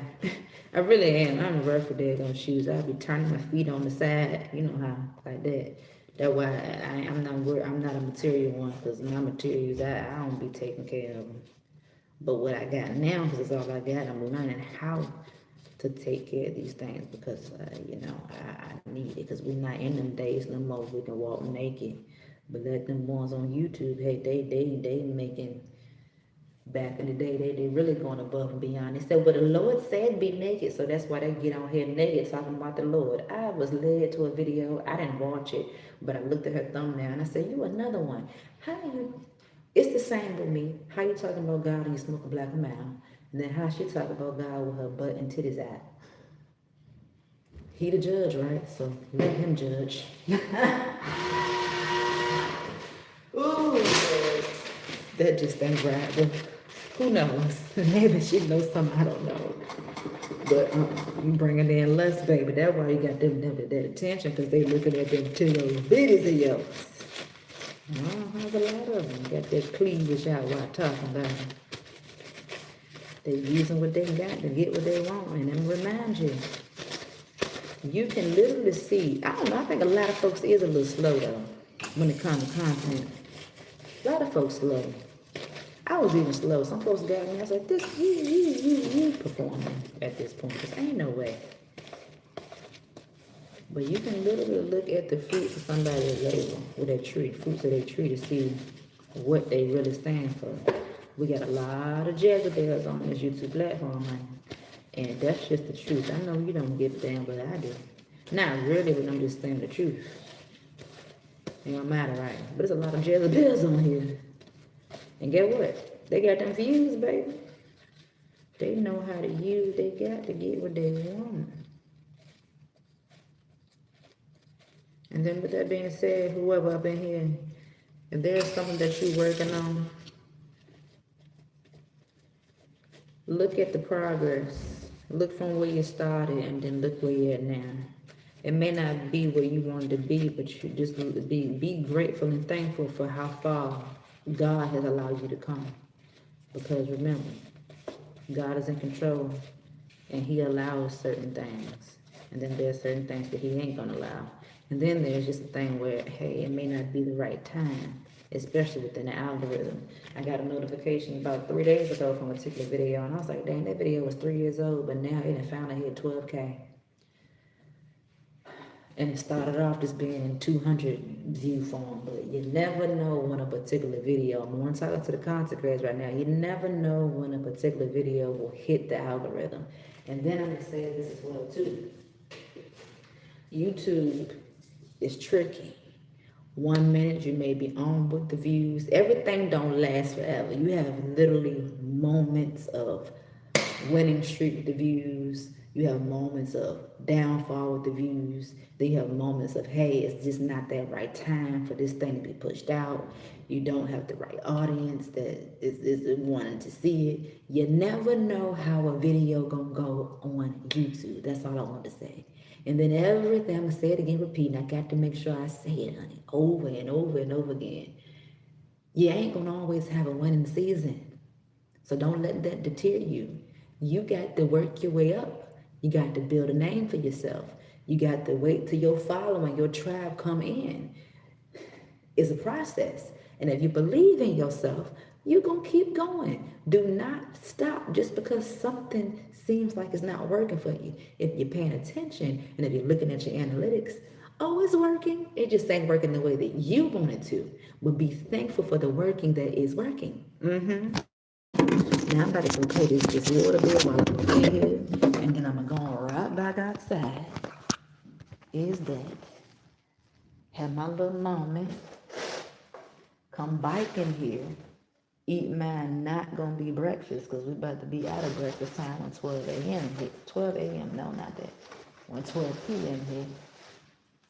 Speaker 1: I really am. I'm rough with daggone shoes. I'll be turning my feet on the side. You know how, like that.
Speaker 2: That's why I'm not a material one, because my materials, I don't be taking care of them. But what I got now, because it's all I got, I'm learning how to take care of these things, because I need it, because we're not in them days no more. We can walk naked, but let them ones on YouTube, hey, they making. Back in the day, they really going above and beyond. They said, well, the Lord said be naked, so that's why they get on here naked talking about the Lord. I was led to a video. I didn't watch it, but I looked at her thumbnail and I said, you another one. How do you, it's the same with me. How you talking about God and you smoke a black mouth? And then how she talk about God with her butt and titties out? He the judge, right? So let him judge. Ooh, that just ain't right. But who knows? Maybe she knows something I don't know. But you bringing in less, baby. That's why you got that attention, because they looking at them to those bitties of yours. There's a lot of them got that cleavage out while talking about it. They using what they got to get what they want, and then remind you, you can literally see. I don't know. I think a lot of folks is a little slow though when it comes to content. A lot of folks slow. I was even slow. Some folks got me. I was like, this, you performing at this point. Because ain't no way. But you can literally look at the fruits of somebody's label with that tree, fruits of their tree, to see what they really stand for. We got a lot of Jezebels on this YouTube platform, man. And that's just the truth. I know you don't give a damn, but I do. Not really, but I'm just saying the truth. It don't matter, right? But there's a lot of Jezebels on here. And get what? They got them views, baby. They know how to use they got to get what they want. And then with that being said, whoever up in here, if there's something that you're working on, look at the progress. Look from where you started and then look where you're at now. It may not be where you wanted to be, but you just be grateful and thankful for how far God has allowed you to come. Because remember, God is in control and he allows certain things. And then there's certain things that he ain't gonna allow. And then there's just a thing where, hey, it may not be the right time, especially within the algorithm. I got a notification about 3 days ago from a particular video, and I was like, dang, that video was 3 years old, but now it done finally hit 12K. And it started off just being in 200 view form, but you never know when a particular video, I'm talking to the content creators right now, you never know when a particular video will hit the algorithm. And then I'm gonna say this as well too. YouTube is tricky. 1 minute you may be on with the views. Everything don't last forever. You have literally moments of winning streak with the views. You have moments of downfall with the views. Then you have moments of, hey, it's just not that right time for this thing to be pushed out. You don't have the right audience that is wanting to see it. You never know how a video gonna go on YouTube. That's all I want to say. And then everything, I'm gonna say it again, repeating. I got to make sure I say it, honey, over and over and over again. You ain't gonna always have a winning season. So don't let that deter you. You got to work your way up. You got to build a name for yourself. You got to wait till your following, your tribe come in. It's a process. And if you believe in yourself, you're going to keep going. Do not stop just because something seems like it's not working for you. If you're paying attention and if you're looking at your analytics, oh, it's working. It just ain't working the way that you want it to. But be thankful for the working that is working. Now I'm about to go pay this water bill while I'm in here, and then I'm going right back outside. Is that have my little moment come biking here, eat mine not gonna be breakfast, because we about to be out of breakfast time when 12 a.m. hit. 12 a.m. No, not that. When 12 p.m. hit.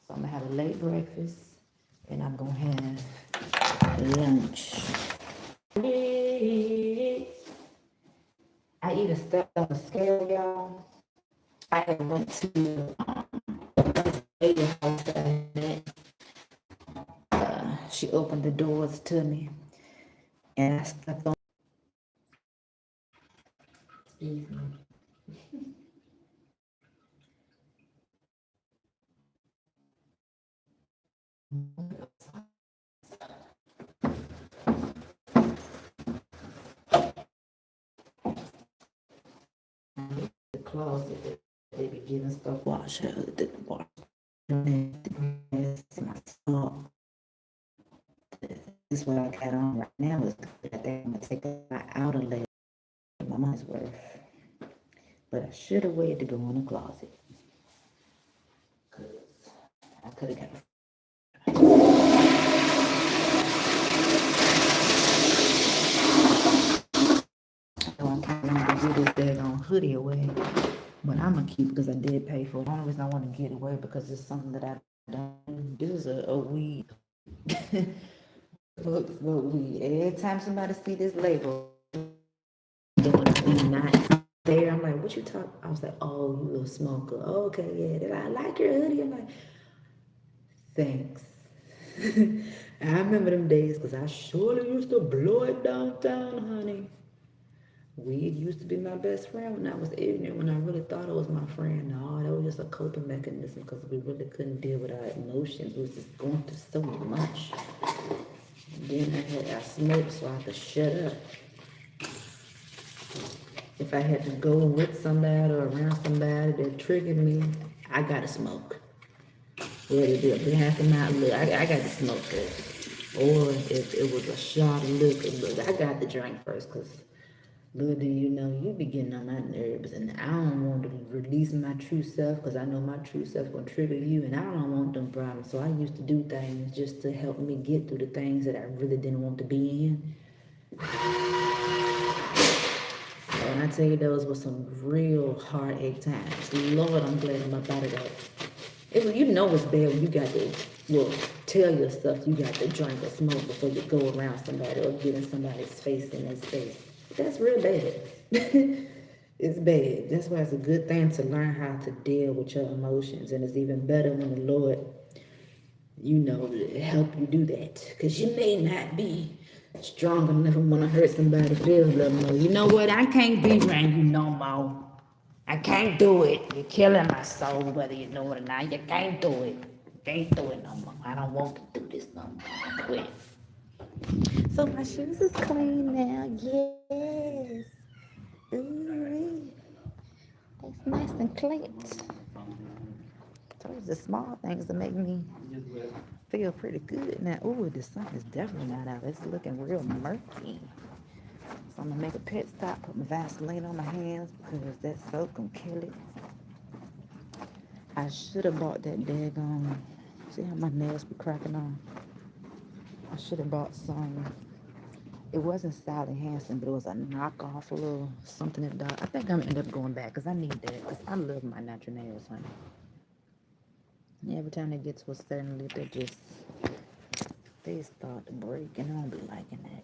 Speaker 2: So I'm gonna have a late breakfast, and I'm gonna have lunch. I even stepped on the scale, y'all. I had went to lady house that I met. She opened the doors to me, and I stepped on. Excuse me. closet that they be giving stuff wash. The wash my sock. This is what I got on right now. Is good. I think I'm gonna take my outer leg. My money's worth. But I should have waited to go in the closet. Cause I could have got. So I'm trying to get this daggone hoodie away. But I'm gonna keep it because I did pay for it. The only reason I want to get away because it's something that I've done. This is a weed. Folks smoke weed. Every time somebody see this label, doing not there, I'm like, what you talk? I was like, oh, you a smoker? Oh, okay, yeah. They're like, I like your hoodie. I'm like, thanks. I remember them days because I surely used to blow it downtown, honey. Weed used to be my best friend when I was ignorant, when I really thought it was my friend. No, that was just a coping mechanism because we really couldn't deal with our emotions. We was just going through so much. Then I smoked so I could shut up. If I had to go with somebody or around somebody that triggered me, I gotta smoke. Yeah, it has to not look. I got to smoke it. Or if it was a shot of liquor, look, I got to drink first because little do you know, you be getting on my nerves, and I don't want to release my true self because I know my true self gonna trigger you, and I don't want them problems. So I used to do things just to help me get through the things that I really didn't want to be in. And I tell you, those were some real heartache times. Lord, I'm glad I'm up out of that. It was, you know it's bad when you got to, well, tell yourself you got to drink or smoke before you go around somebody or get in somebody's face in their face. That's real bad. It's bad. That's why it's a good thing to learn how to deal with your emotions. And it's even better when the Lord, help you do that. Because you may not be strong enough and want to hurt somebody feels them. No, you know what? I can't be around you no more. I can't do it. You're killing my soul, whether you know it or not. You can't do it. You can't do it no more. I don't want to do this no more. I quit. So my shoes is clean now. Yes. Ooh, that's nice and clean. Those are the small things that make me feel pretty good. Now, ooh, the sun is definitely not out. It's looking real murky. So I'm gonna make a pit stop, put my Vaseline on my hands because that soap can kill it. I should have bought that daggone. See how my nails be cracking on? I should have bought some. It wasn't Sally Hansen, but it was a knockoff, a little something like that. I think I'm gonna end up going back because I need that because I love my natural nails, honey. Every time they get to a certain lip, they start to break, and I don't be liking that.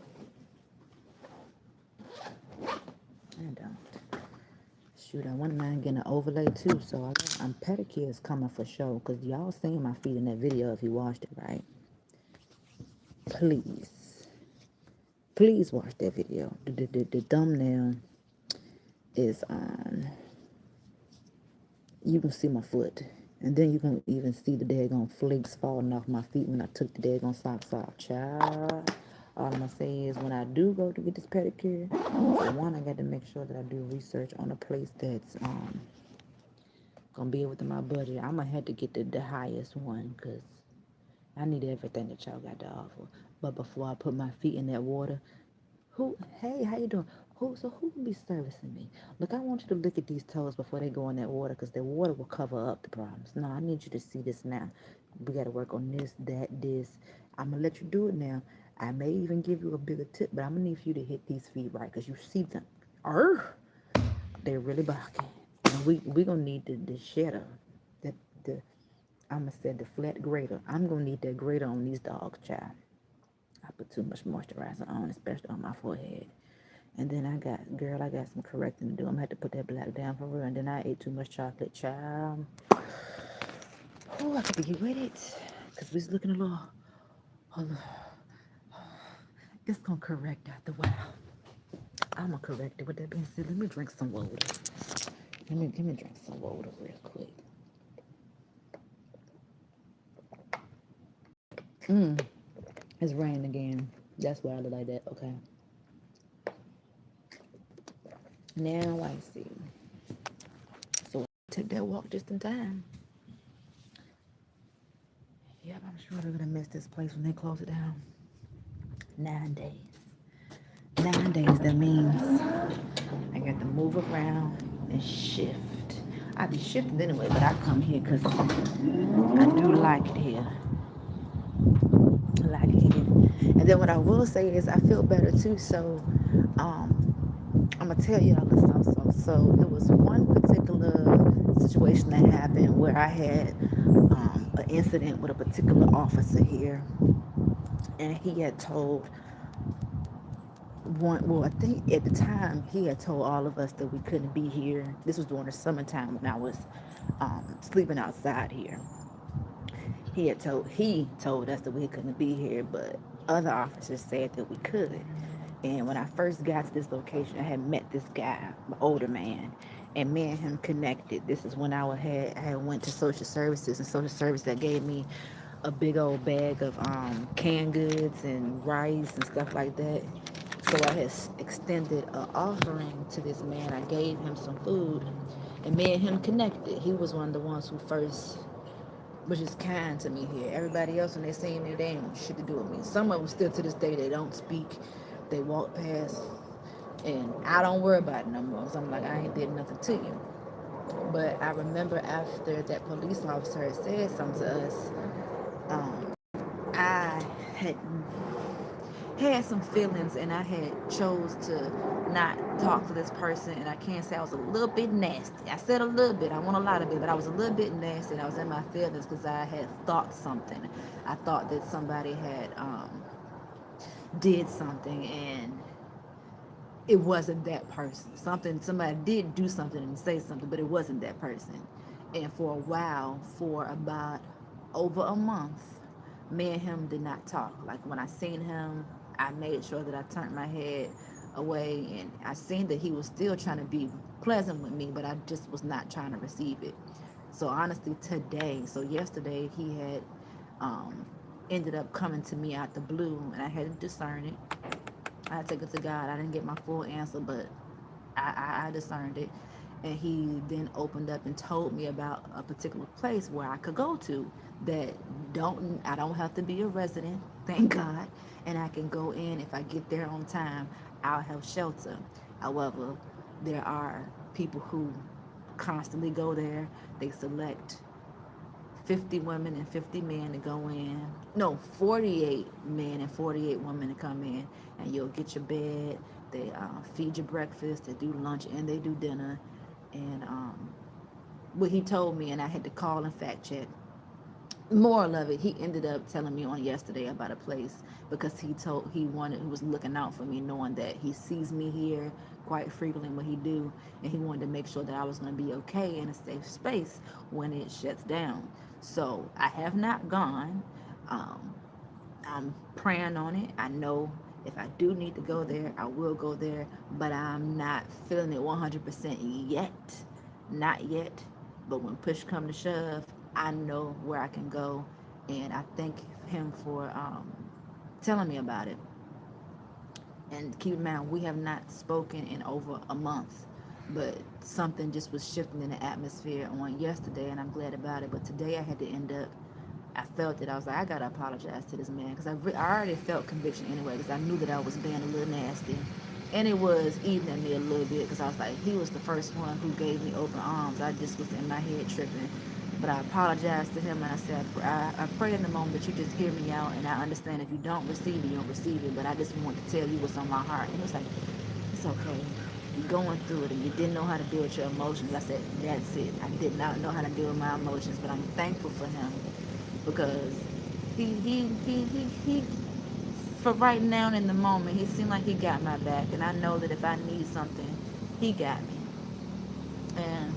Speaker 2: I don't. Shoot, I wouldn't mind getting an overlay too, so I'm pedicures coming for sure, because y'all seen my feet in that video if you watched it, right? Please watch that video. The thumbnail is you can see my foot, and then you can even see the daggone flakes falling off my feet when I took the daggone socks off. Child, all I'm gonna say is when I do go to get this pedicure, for one, I got to make sure that I do research on a place that's gonna be within my budget. I'm gonna have to get the highest one because I need everything that y'all got to offer. But before I put my feet in that water, hey, how you doing? Who can be servicing me? Look, I want you to look at these toes before they go in that water because that water will cover up the problems. No, I need you to see this now. We got to work on this, that, this. I'm going to let you do it now. I may even give you a bigger tip, but I'm going to need you to hit these feet right because you see them. They're really barking. And we going to need the shedder, the I'm going to say the flat grater. I'm going to need that grater on these dogs, child. I put too much moisturizer on, especially on my forehead. And then I got some correcting to do. I'm gonna have to put that black down for real. And then I ate too much chocolate, child. Oh, I could be with it. Because we was looking a little, it's gonna correct after a while. I'm gonna correct it. With that being said, let me drink some water. Let me drink some water real quick. It's raining again. That's why I look like that. Okay. Now I see. Take that walk just in time. Yep, I'm sure they're gonna miss this place when they close it down. 9 days. 9 days, that means I got to move around and shift. I be shifting anyway, but I come here because I do like it here. I like it here. And then what I will say is I feel better too. So I'm gonna tell y'all this also. So it was one particular situation that happened where I had an incident with a particular officer here, and he had told one. Well, I think at the time he had told all of us that we couldn't be here. This was during the summertime when I was sleeping outside here. He told us that we couldn't be here, but other officers said that we could. And when I first got to this location, I had met this guy, an older man, and me and him connected. This is when I had went to social services, and social service that gave me a big old bag of canned goods and rice and stuff like that. So I had extended an offering to this man. I gave him some food, and me and him connected. He was one of the ones who first, which is kind to me here. Everybody else, when they see me, they ain't want shit to do with me. Some of them still to this day, they don't speak. They walk past, and I don't worry about it no more. So I'm like, I ain't did nothing to you. But I remember after that police officer had said something to us, I had some feelings, and I had chose to not talk to this person. And I can't say I was a little bit nasty. I said a little bit. I want a lot of it, but I was a little bit nasty. And I was in my feelings because I had thought something. I thought that somebody had did something, and it wasn't that person. Somebody did do something and say something, but it wasn't that person. And for a while, for about over a month, me and him did not talk. Like when I seen him, I made sure that I turned my head away, and I seen that he was still trying to be pleasant with me, but I just was not trying to receive it. So honestly, yesterday, he had um, ended up coming to me out the blue, and I had to discern it. I took it to God. I didn't get my full answer, but I discerned it. And he then opened up and told me about a particular place where I could go to that I don't have to be a resident, thank God. And I can go in if I get there on time, I'll have shelter. However, there are people who constantly go there. They select 50 women and 50 men to go in. No, 48 men and 48 women to come in, and you'll get your bed. They feed you breakfast, they do lunch, and they do dinner. And what he told me, and I had to call and fact check, moral of it, he ended up telling me on yesterday about a place because he was looking out for me, knowing that he sees me here quite frequently what he do, and he wanted to make sure that I was going to be okay in a safe space when it shuts down. So I have not gone. um, I'm praying on it. I know if I do need to go there, I will go there, but I'm not feeling it 100% yet. Not yet. But when push come to shove, I know where I can go, and I thank him for telling me about it. And keep in mind, we have not spoken in over a month, but something just was shifting in the atmosphere on yesterday, and I'm glad about it. But today I had to end up, I felt it. I was like, I gotta apologize to this man because I already felt conviction anyway because I knew that I was being a little nasty, and it was eating at me a little bit because I was like, he was the first one who gave me open arms. I just was in my head tripping, but I apologized to him and I said, I pray in the moment that you just hear me out, and I understand if you don't receive it, you don't receive it, but I just want to tell you what's on my heart. And he was like, it's okay. You're going through it and you didn't know how to deal with your emotions. I said, that's it. I did not know how to deal with my emotions, but I'm thankful for him because he for right now in the moment, he seemed like he got my back, and I know that if I need something, he got me. And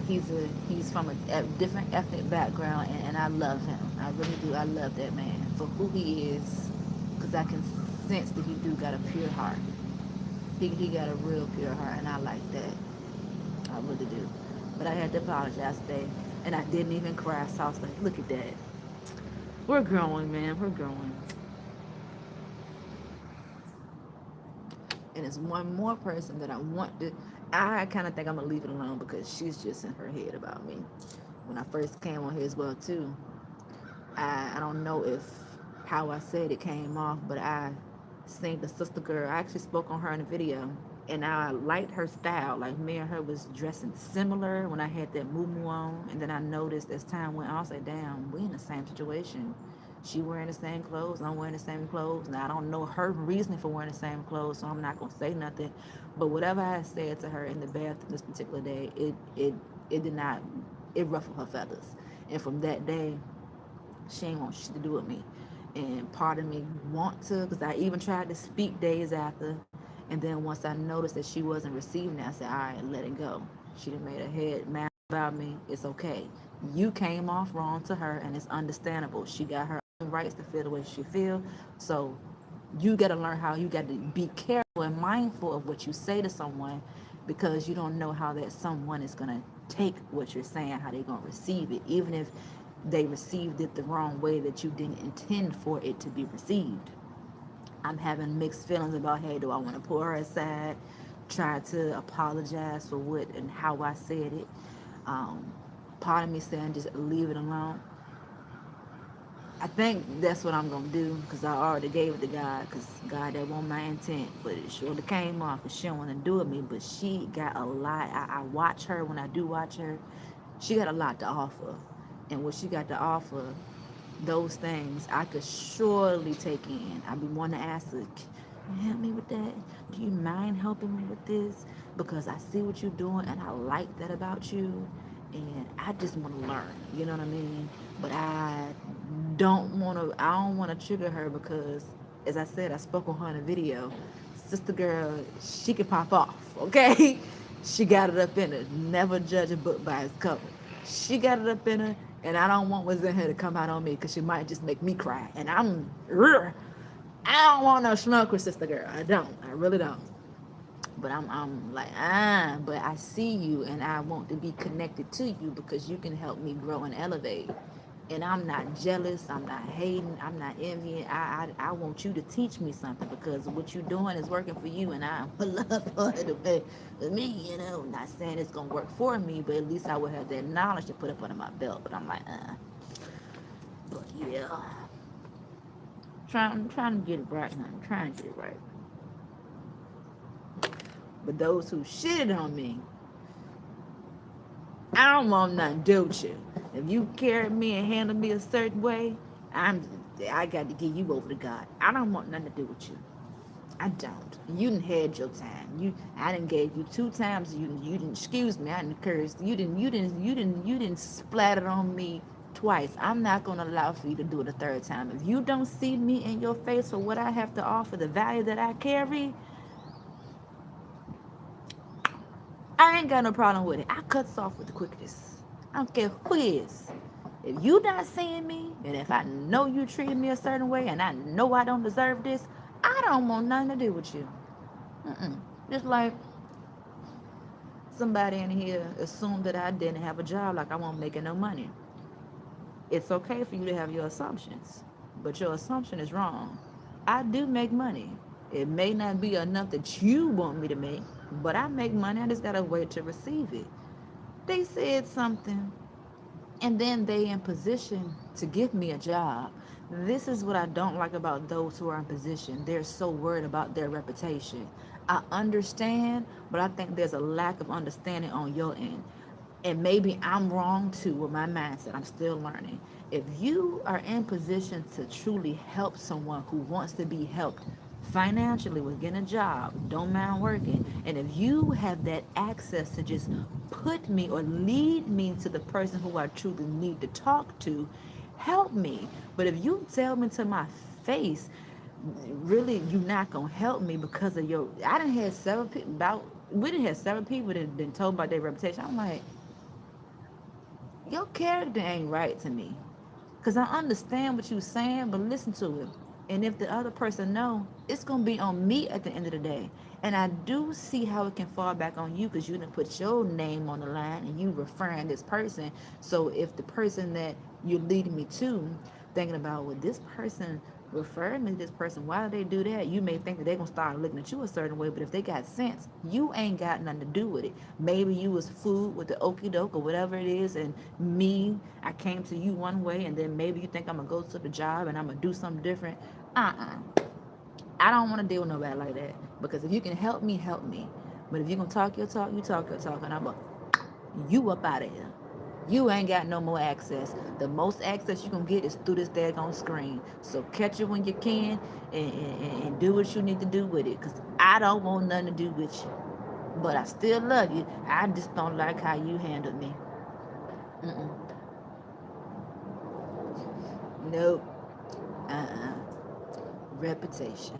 Speaker 2: he's from a different ethnic background, and I love him. I really do. I love that man for who he is, because I can sense that he do got a pure heart. He got a real pure heart, and I like that. I really do. But I had to apologize today, and I didn't even cry. So I was like, look at that. We're growing, man. We're growing. And it's one more person that I want to
Speaker 1: I kind of think I'm gonna leave it alone because she's just in her head about me. When I first came on here as well too, I don't know if how I said it came off, but I seen the sister girl. I actually spoke on her in a video, and I liked her style. Like me and her was dressing similar when I had that moo on, and then I noticed as time went on, I was like, damn, we in the same situation. She wearing the same clothes, I'm wearing the same clothes. Now I don't know her reasoning for wearing the same clothes, so I'm not gonna say nothing. But whatever I said to her in the bathroom this particular day, it did not, it ruffled her feathers. And from that day, she ain't want shit to do with me. And part of me want to, because I even tried to speak days after. And then once I noticed that she wasn't receiving it, I said, all right, let it go. She done made her head mad about me. It's okay. You came off wrong to her, and it's understandable. She got her own rights to feel the way she feel. So you got to learn how you got to be careful and mindful of what you say to someone, because you don't know how that someone is going to take what you're saying, how they're going to receive it, even if they received it the wrong way that you didn't intend for it to be received. I'm having mixed feelings about, hey, do I want to pull her aside, try to apologize for what and how I said it. Um, Part of me saying just leave it alone. I think that's what I'm gonna do because I already gave it to God. Because God, that wasn't my intent, but it surely came off. Because she don't want to do with me, but she got a lot. I watch her when I do watch her. She got a lot to offer, and what she got to offer, those things I could surely take in. I be wanting to ask her, can you help me with that? Do you mind helping me with this? Because I see what you're doing and I like that about you. And I just want to learn, you know what I mean? But I don't want to trigger her because, as I said, I spoke on her in a video. Sister girl, she can pop off, okay? She got it up in her. Never judge a book by its cover. She got it up in her, and I don't want what's in her to come out on me because she might just make me cry. And I don't want no smoke with sister girl. I don't. I really don't. But I'm like, but I see you and I want to be connected to you because you can help me grow and elevate. And I'm not jealous, I'm not hating, I'm not envying. I want you to teach me something because what you're doing is working for you and I would love for it to be with me, you know. Not saying it's gonna work for me, but at least I would have that knowledge to put up under my belt. But I'm like, but yeah. I'm trying to get it right, honey. I'm trying to get it right. But those who shitted on me, I don't want nothing to do with you. If you carry me and handle me a certain way, I'm I got to give you over to God. I don't want nothing to do with you. I don't. You didn't had your time. I didn't gave you 2 times. You didn't excuse me. I didn't curse. You didn't splatter on me twice. I'm not gonna allow for you to do it a third time. If you don't see me in your face for what I have to offer, the value that I carry, I ain't got no problem with it. I cuts off with the quickness. I don't care who it is. If you not seeing me, and if I know you treating me a certain way, and I know I don't deserve this, I don't want nothing to do with you. Just like somebody in here assumed that I didn't have a job, like I won't making no money. It's okay for you to have your assumptions, but your assumption is wrong. I do make money. It may not be enough that you want me to make, but I make money. I just gotta wait to receive it. They said something and then they in position to give me a job. This is what I don't like about those who are in position. They're so worried about their reputation. I understand, but I think there's a lack of understanding on your end. And maybe I'm wrong too with my mindset. I'm still learning. If you are in position to truly help someone who wants to be helped financially with getting a job, don't mind working, and if you have that access to just put me or lead me to the person who I truly need to talk to, help me. But if you tell me to my face, really, you're not gonna help me because of your. I didn't have several people about. We didn't have several people that been told about their reputation. I'm like, your character ain't right to me. Because I understand what you're saying, but listen to it. And if the other person know, it's going to be on me at the end of the day. And I do see how it can fall back on you because you didn't put your name on the line and you referring this person. So if the person that you're leading me to, thinking about, well, this person refer me to this person. Why do they do that? You may think that they're gonna start looking at you a certain way, but if they got sense, you ain't got nothing to do with it. Maybe you was food with the okey doke or whatever it is, and me, I came to you one way, and then maybe you think I'm gonna go to the job and I'm gonna do something different. I don't want to deal with nobody like that, because if you can help me, help me. But if you're gonna talk your talk, you talk your talk, and I'm gonna you up out of here. You ain't got no more access. The most access you gonna get is through this daggone screen. So catch it when you can, and do what you need to do with it. Cause I don't want nothing to do with you. But I still love you. I just don't like how you handled me. Mm-mm. Nope. Uh-uh. Reputation.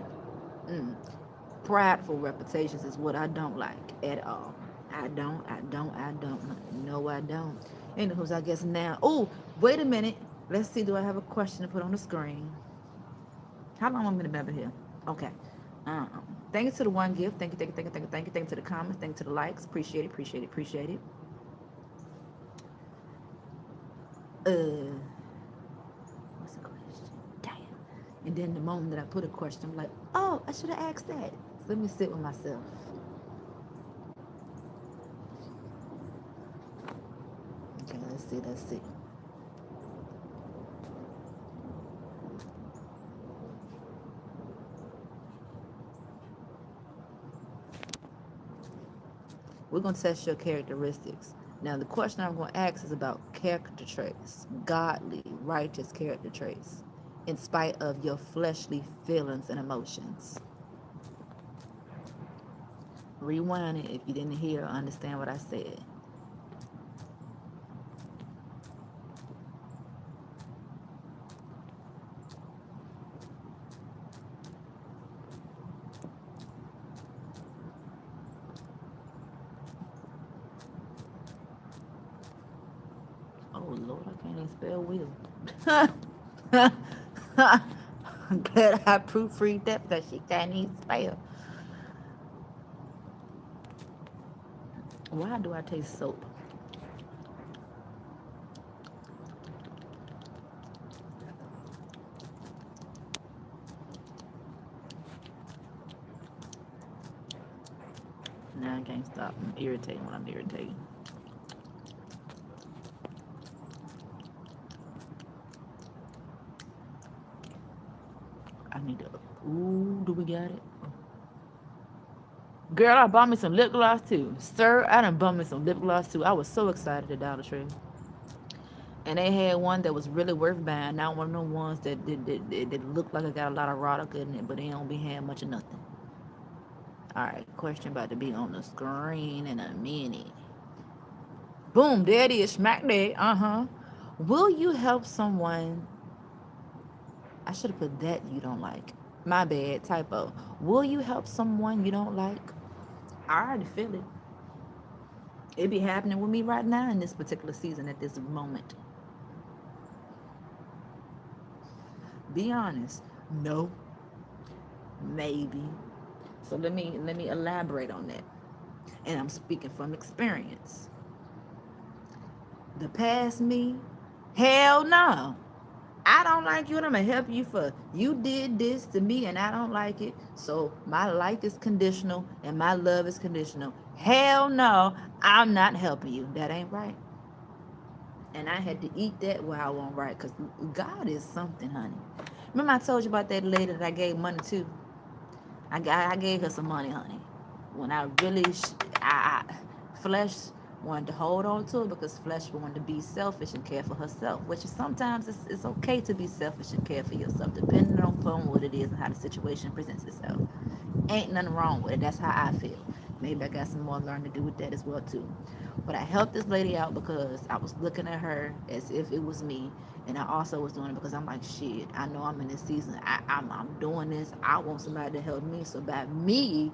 Speaker 1: Mm. Prideful reputations is what I don't like at all. I don't. No, I don't. Anywho, I guess now. Oh, wait a minute. Let's see. Do I have a question to put on the screen? How long am I gonna be here? Okay. Thank you to the one gift. Thank you, thank you, thank you, thank you, thank you, thank you to the comments. Thank you to the likes. Appreciate it, appreciate it, appreciate it. Uh, what's the question? Damn. And then the moment that I put a question, I'm like, oh, I should have asked that. So let me sit with myself. Okay, let's see, let's see. We're going to test your characteristics. Now, the question I'm going to ask is about character traits, godly, righteous character traits, in spite of your fleshly feelings and emotions. Rewind it if you didn't hear or understand what I said. Oh, Lord, I can't even spell will. I'm glad I proofread that because she can't even spell. Why do I taste soap? Now I can't stop. I'm irritating when I'm irritating. I need to. Ooh, do we got it? Girl, I bought me some lip gloss too. Sir, I done bought me some lip gloss too. I was so excited at Dollar Tree. And they had one that was really worth buying. Not one of them ones that look like it got a lot of product in it, but they don't be having much of nothing. Alright, question about to be on the screen in a minute. Boom, there it is. Smack there. Uh-huh. Will you help someone? I should have put that you don't like. My bad, typo. Will you help someone you don't like? I already feel it. It be happening with me right now in this particular season at this moment. Be honest. No. Maybe. So let me elaborate on that. And I'm speaking from experience. The past me, hell no. I don't like you and I'm gonna help you for you did this to me and I don't like it. So my like is conditional and my love is conditional. Hell no, I'm not helping you. That ain't right. And I had to eat that while I wasn't right, because God is something, honey. Remember I told you about that lady that I gave money to? I gave her some money, honey. When I really, flesh wanted to hold on to it because flesh wanted to be selfish and care for herself, which is sometimes it's okay to be selfish and care for yourself, depending on what it is and how the situation presents itself. Ain't nothing wrong with it. That's how I feel. Maybe I got some more learning to do with that as well too. But I helped this lady out because I was looking at her as if it was me, and I also was doing it because I'm like, shit. I know I'm in this season. I'm doing this. I want somebody to help me. So by me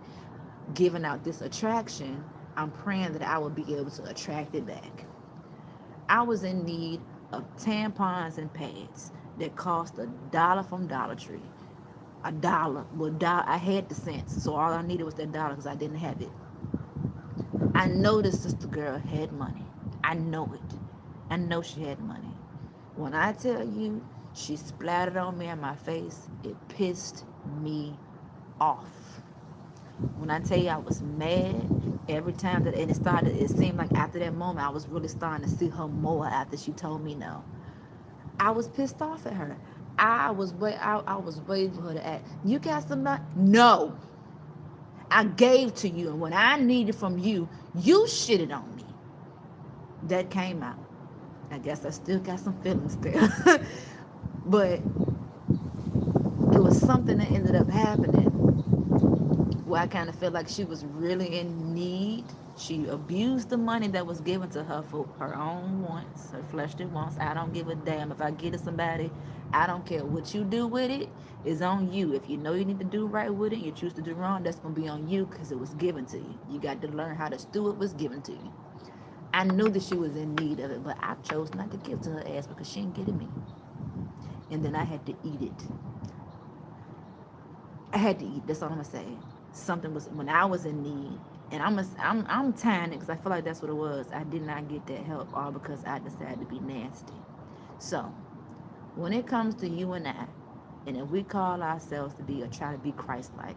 Speaker 1: giving out this attraction, I'm praying that I will be able to attract it back. I was in need of tampons and pads that cost $1 from Dollar Tree. $1. Well, I had the cents, so all I needed was that dollar because I didn't have it. I know this sister girl had money. I know it. I know she had money. When I tell you, She splattered on me in my face. It pissed me off. When I tell you I was mad every time that, and it seemed like after that moment I was really starting to see her more after she told me no. I was pissed off at her. I was waiting for her to ask, you got some money? No. I gave to you, and when I needed from you, you shitted on me. That came out. I guess I still got some feelings there. But it was something that ended up happening where I kind of felt like she was really in need. She abused the money that was given to her for her own wants, her fleshly wants. I don't give a damn if I get to somebody. I don't care what you do with it. It's on you. If you know you need to do right with it, you choose to do wrong, that's gonna be on you because it was given to you. You got to learn how to steward what's given to you. I knew that she was in need of it, but I chose not to give to her ass because she didn't get it me. And then I had to eat it. I had to eat. That's all I'm gonna say. Something was when I was in need, and I'm tying it because I feel like that's what it was. I did not get that help, all because I decided to be nasty. So when it comes to you and I, and if we call ourselves to be or try to be Christ-like,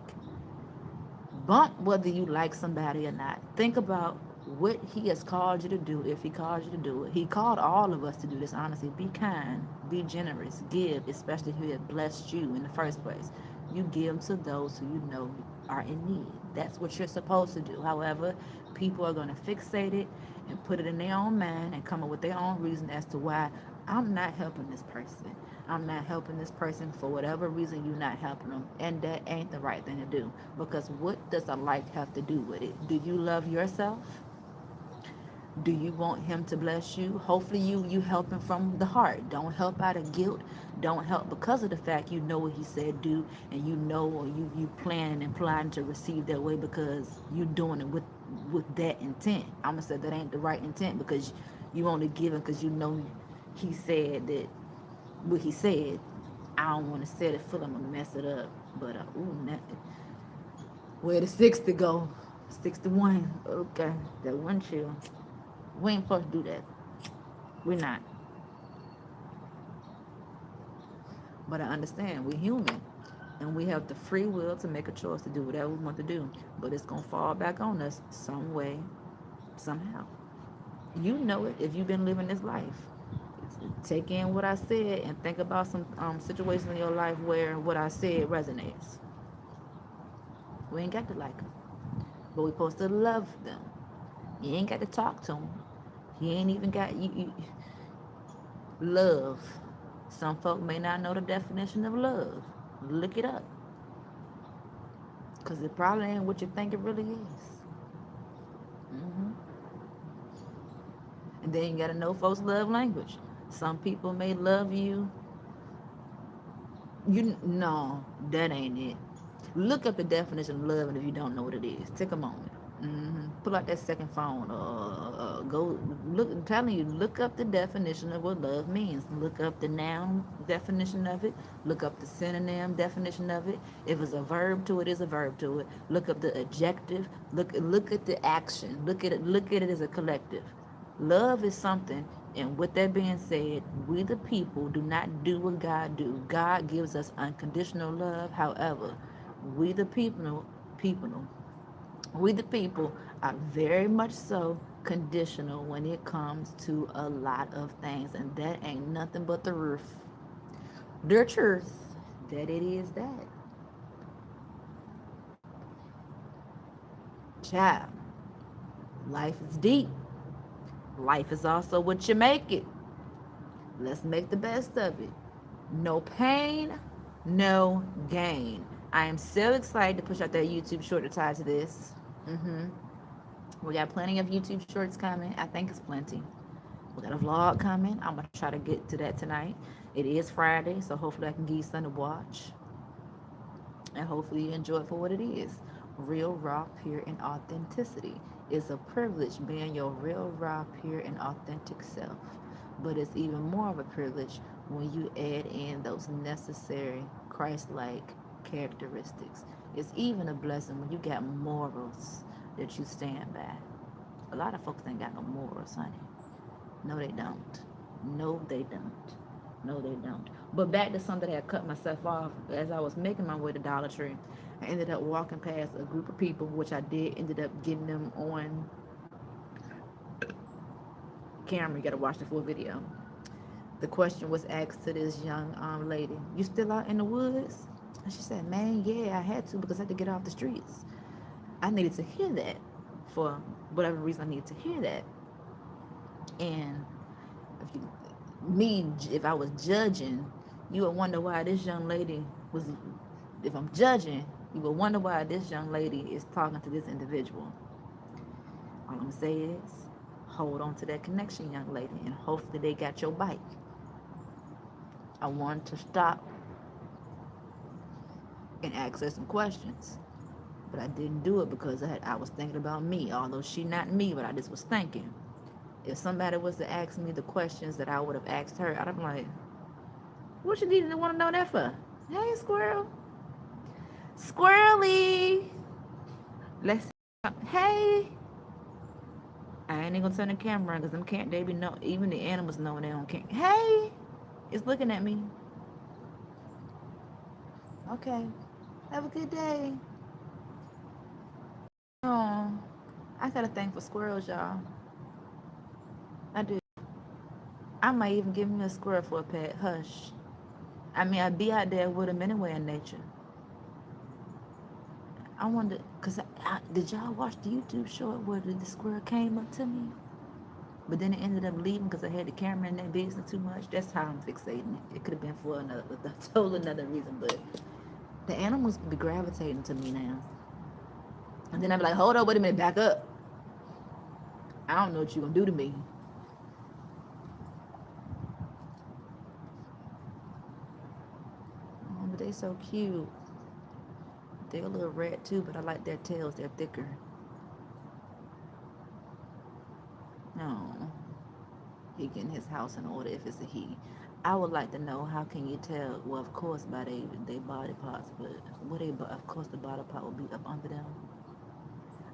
Speaker 1: bump whether you like somebody or not. Think about what he has called you to do if he calls you to do it. He called all of us to do this, honestly. Be kind, be generous, give, especially if he has blessed you in the first place. You give to those who you know are in need. That's what you're supposed to do. However, people are going to fixate it and put it in their own mind and come up with their own reason as to why I'm not helping this person. I'm not helping this person for whatever reason you're not helping them. And that ain't the right thing to do. Because what does a like have to do with it? Do you love yourself? Do you want him to bless you? Hopefully you help him from the heart. Don't help out of guilt. Don't help because of the fact you know what he said do, and you know, or you plan and plotting to receive that way because you doing it with that intent. I'm gonna say that ain't the right intent because you only giving because you know he said that what he said. I don't want to say it full. I'm gonna mess it up. But where the 60 go? 61. Okay, that one chill. We ain't supposed to do that. We're not. But I understand we're human, and we have the free will to make a choice to do whatever we want to do. But it's gonna fall back on us some way, somehow. You know it if you've been living this life. Take in what I said and think about some situations in your life where what I said resonates. We ain't got to like them, but we supposed to love them. You ain't got to talk to them. You ain't even got you love. Some folk may not know the definition of love. Look it up, cause it probably ain't what you think it really is. And then you gotta know folks' love language. Some people may love you. You no, that ain't it. Look up the definition of love, and if you don't know what it is, take a moment. Pull out that second phone. Go look. I'm telling you, look up the definition of what love means. Look up the noun definition of it. Look up the synonym definition of it. If it's a verb to it, is a verb to it. Look up the adjective. Look at the action. Look at it. Look at it as a collective. Love is something, and with that being said, we the people do not do what God do. God gives us unconditional love. However, we the people, we the people are very much so conditional when it comes to a lot of things, and that ain't nothing but the roof. The truth that it is that. Child, life is deep. Life is also what you make it. Let's make the best of it. No pain, no gain. I am so excited to push out that YouTube short to tie to this. We got plenty of YouTube shorts coming. I think it's plenty. We got a vlog coming. I'm gonna try to get to that tonight. It is Friday, so hopefully I can give you something to watch, and hopefully you enjoy it for what it is. Real, raw, pure, and authenticity. It's a privilege being your real, raw, pure, and authentic self. But it's even more of a privilege when you add in those necessary Christ-like characteristics. It's even a blessing when you got morals that you stand by. A lot of folks ain't got no morals, honey. No, they don't. No, they don't. No, they don't. But back to something that I had cut myself off as I was making my way to Dollar Tree. I ended up walking past a group of people, which I did ended up getting them on camera. You got to watch the full video. The question was asked to this young lady, "You still out in the woods?" And she said, "Man, yeah, I had to because I had to get off the streets." I needed to hear that for whatever reason. I needed to hear that. And if you, if I was judging, you would wonder why this young lady was. If I'm judging, you would wonder why this young lady is talking to this individual. All I'm gonna say is, hold on to that connection, young lady, and hopefully they got your bike. I wanted to stop and ask her some questions, but I didn't do it because I was thinking about me. Although she not me, but I just was thinking. If somebody was to ask me the questions that I would have asked her, I'd be like, "What you needing to want to know that for?" Hey, squirrel, squirrely. Let's see. Hey, I ain't even gonna turn the camera on because them can't. They be know. Even the animals know when they don't can't. Hey, it's looking at me. Okay. Have a good day. Oh, I got a thing for squirrels, y'all. I do. I might even give me a squirrel for a pet. Hush. I mean, I'd be out there with them anyway in nature. I wonder, cause did y'all watch the YouTube short where the squirrel came up to me, but then it ended up leaving because I had the camera in that business too much. That's how I'm fixating it. It could have been for another, a total another reason, but the animals be gravitating to me now. And then I'd be like, hold up, wait a minute, back up. I don't know what you're gonna do to me. Oh, but they so cute. They're a little red too, but I like their tails. They're thicker. No, he getting his house in order if it's a he. I would like to know how can you tell? Well, of course by they body parts, but what they of course the body part will be up under them.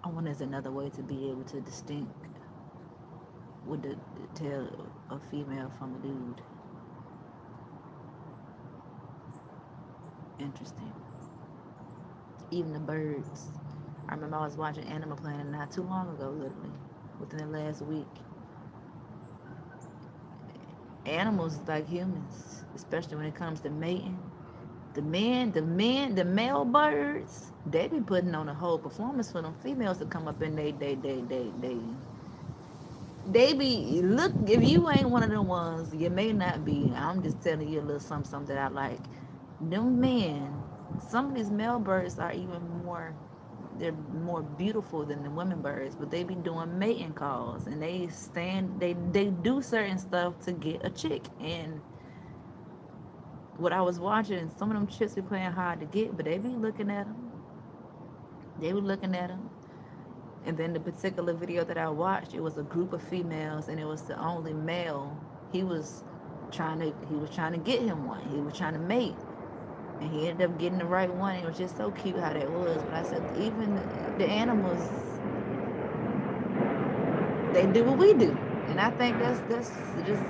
Speaker 1: I wonder there's another way to be able to distinct with the tell a female from a dude. Interesting. Even the birds. I remember I was watching Animal Planet not too long ago, literally within the last week. Animals like humans, especially when it comes to mating. The male birds, they be putting on a whole performance for them females to come up and they be look. If you ain't one of them ones, you may not be. I'm just telling you a little something that I like. Them men, some of these male birds are even more. They're more beautiful than the women birds, but they be doing mating calls and they stand. They do certain stuff to get a chick. And what I was watching, some of them chicks be playing hard to get, but they be looking at them. They were looking at them. And then the particular video that I watched, it was a group of females, and it was the only male. He was trying to get him one. He was trying to mate, and he ended up getting the right one. It was just so cute how that was. But I said, even the animals, they do what we do, and I think that's just.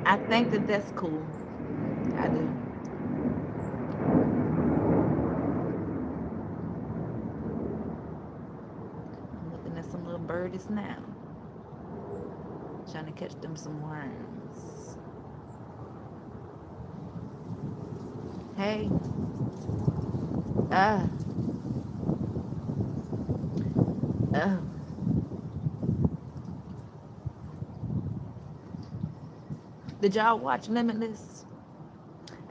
Speaker 1: I think that that's cool. I do. I'm looking at some little birdies now, trying to catch them some worms. Hey, ah, oh. Did y'all watch Limitless?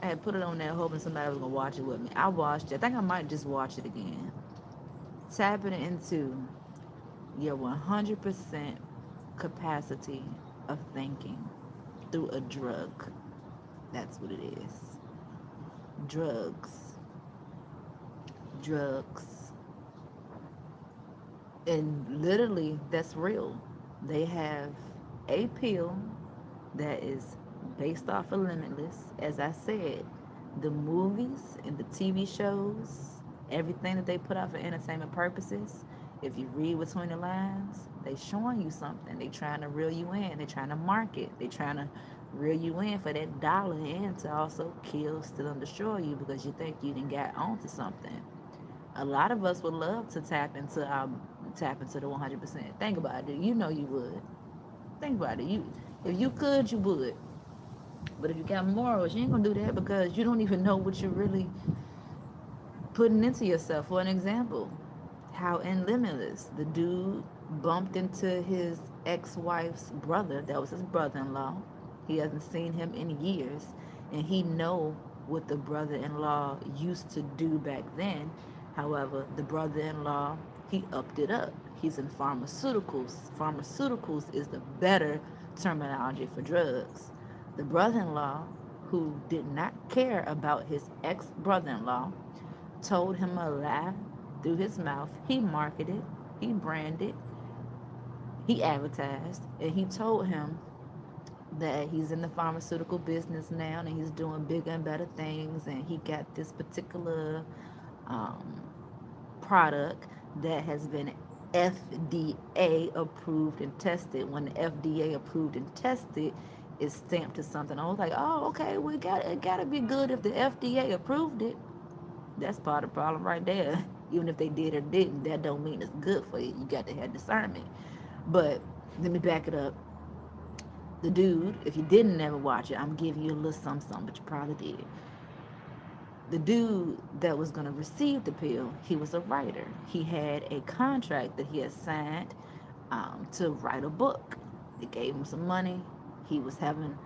Speaker 1: I had put it on there hoping somebody was gonna watch it with me. I watched it. I think I might just watch it again. Tapping into your 100% capacity of thinking through a drug. That's what it is. Drugs. Drugs. And literally, that's real. They have a pill that is based off of Limitless. As I said, the movies and the TV shows, everything that they put out for entertainment purposes, If you read between the lines, they showing you something. They trying to reel you in. They trying to market. They trying to reel you in for that dollar and to also kill, steal, and destroy you because you think you didn't get onto something. A lot of us would love to tap into the 100%. Think about it. You know you would. Think about it. You, if you could, you would. But if you got morals, you ain't gonna do that because you don't even know what you're really putting into yourself. For an example, how in Limitless, the dude bumped into his ex-wife's brother. That was his brother-in-law. He hasn't seen him in years, and he know what the brother-in-law used to do back then. However, the brother-in-law, he upped it up. He's in pharmaceuticals. Pharmaceuticals is the better terminology for drugs. The brother-in-law, who did not care about his ex-brother-in-law, told him a lie through his mouth. He marketed, he branded, he advertised, and he told him that he's in the pharmaceutical business now and he's doing bigger and better things, and he got this particular um, product that has been FDA approved and tested. When the FDA approved and tested is stamped to something, I was like, oh, okay, we got it. Got to be good if the FDA approved it. That's part of the problem right there. Even if they did or didn't, that don't mean it's good for you. You got to have discernment. But let me back it up. The dude, if you didn't ever watch it, I'm giving you a little something, but you probably did. The dude that was going to receive the pill, he was a writer. He had a contract that he had signed to write a book. They gave him some money. He was having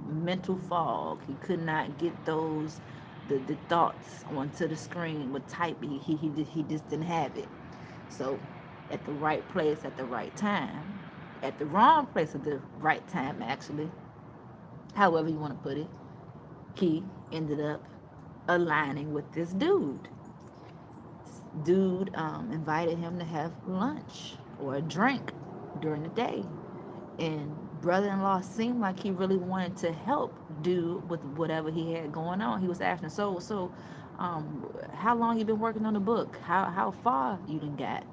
Speaker 1: mental fog. He could not get the thoughts onto the screen with typing. He just didn't have it. So at the right place at the right time, at the wrong place at the right time, actually, however you want to put it, he ended up aligning with this dude. Dude invited him to have lunch or a drink during the day. And brother-in-law seemed like he really wanted to help dude with whatever he had going on. He was asking, how long you been working on the book? How far you done got?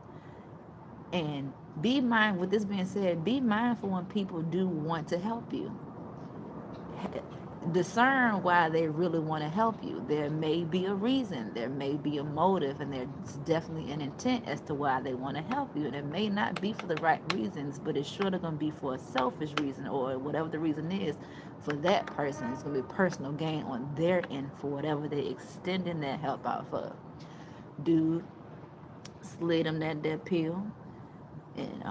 Speaker 1: And be mindful, with this being said, be mindful when people do want to help you. Discern why they really want to help you. There may be a reason, there may be a motive, and there's definitely an intent as to why they want to help you. And it may not be for the right reasons, but it's sure going to be for a selfish reason, or whatever the reason is for that person. It's going to be personal gain on their end for whatever they extending that help out for. Dude slid him that pill, and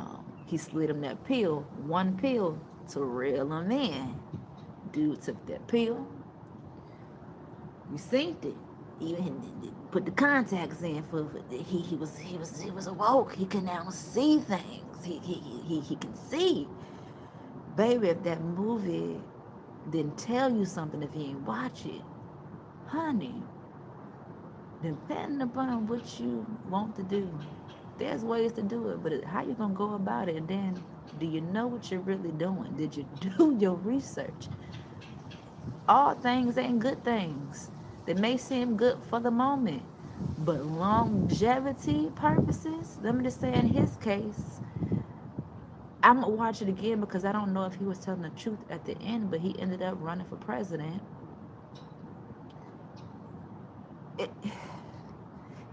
Speaker 1: he slid him that pill, one pill to reel him in. Dude took that pill. You synced it. Even put the contacts in for he was awoke. He can now see things. He can see. Baby, if that movie didn't tell you something, if you ain't watch it, honey, depending upon what you want to do, there's ways to do it. But how you gonna go about it? And then, do you know what you're really doing? Did you do your research? All things ain't good things. They may seem good for the moment, but longevity purposes, let me just say in his case, I'm gonna watch it again because I don't know if he was telling the truth at the end, but he ended up running for president. It,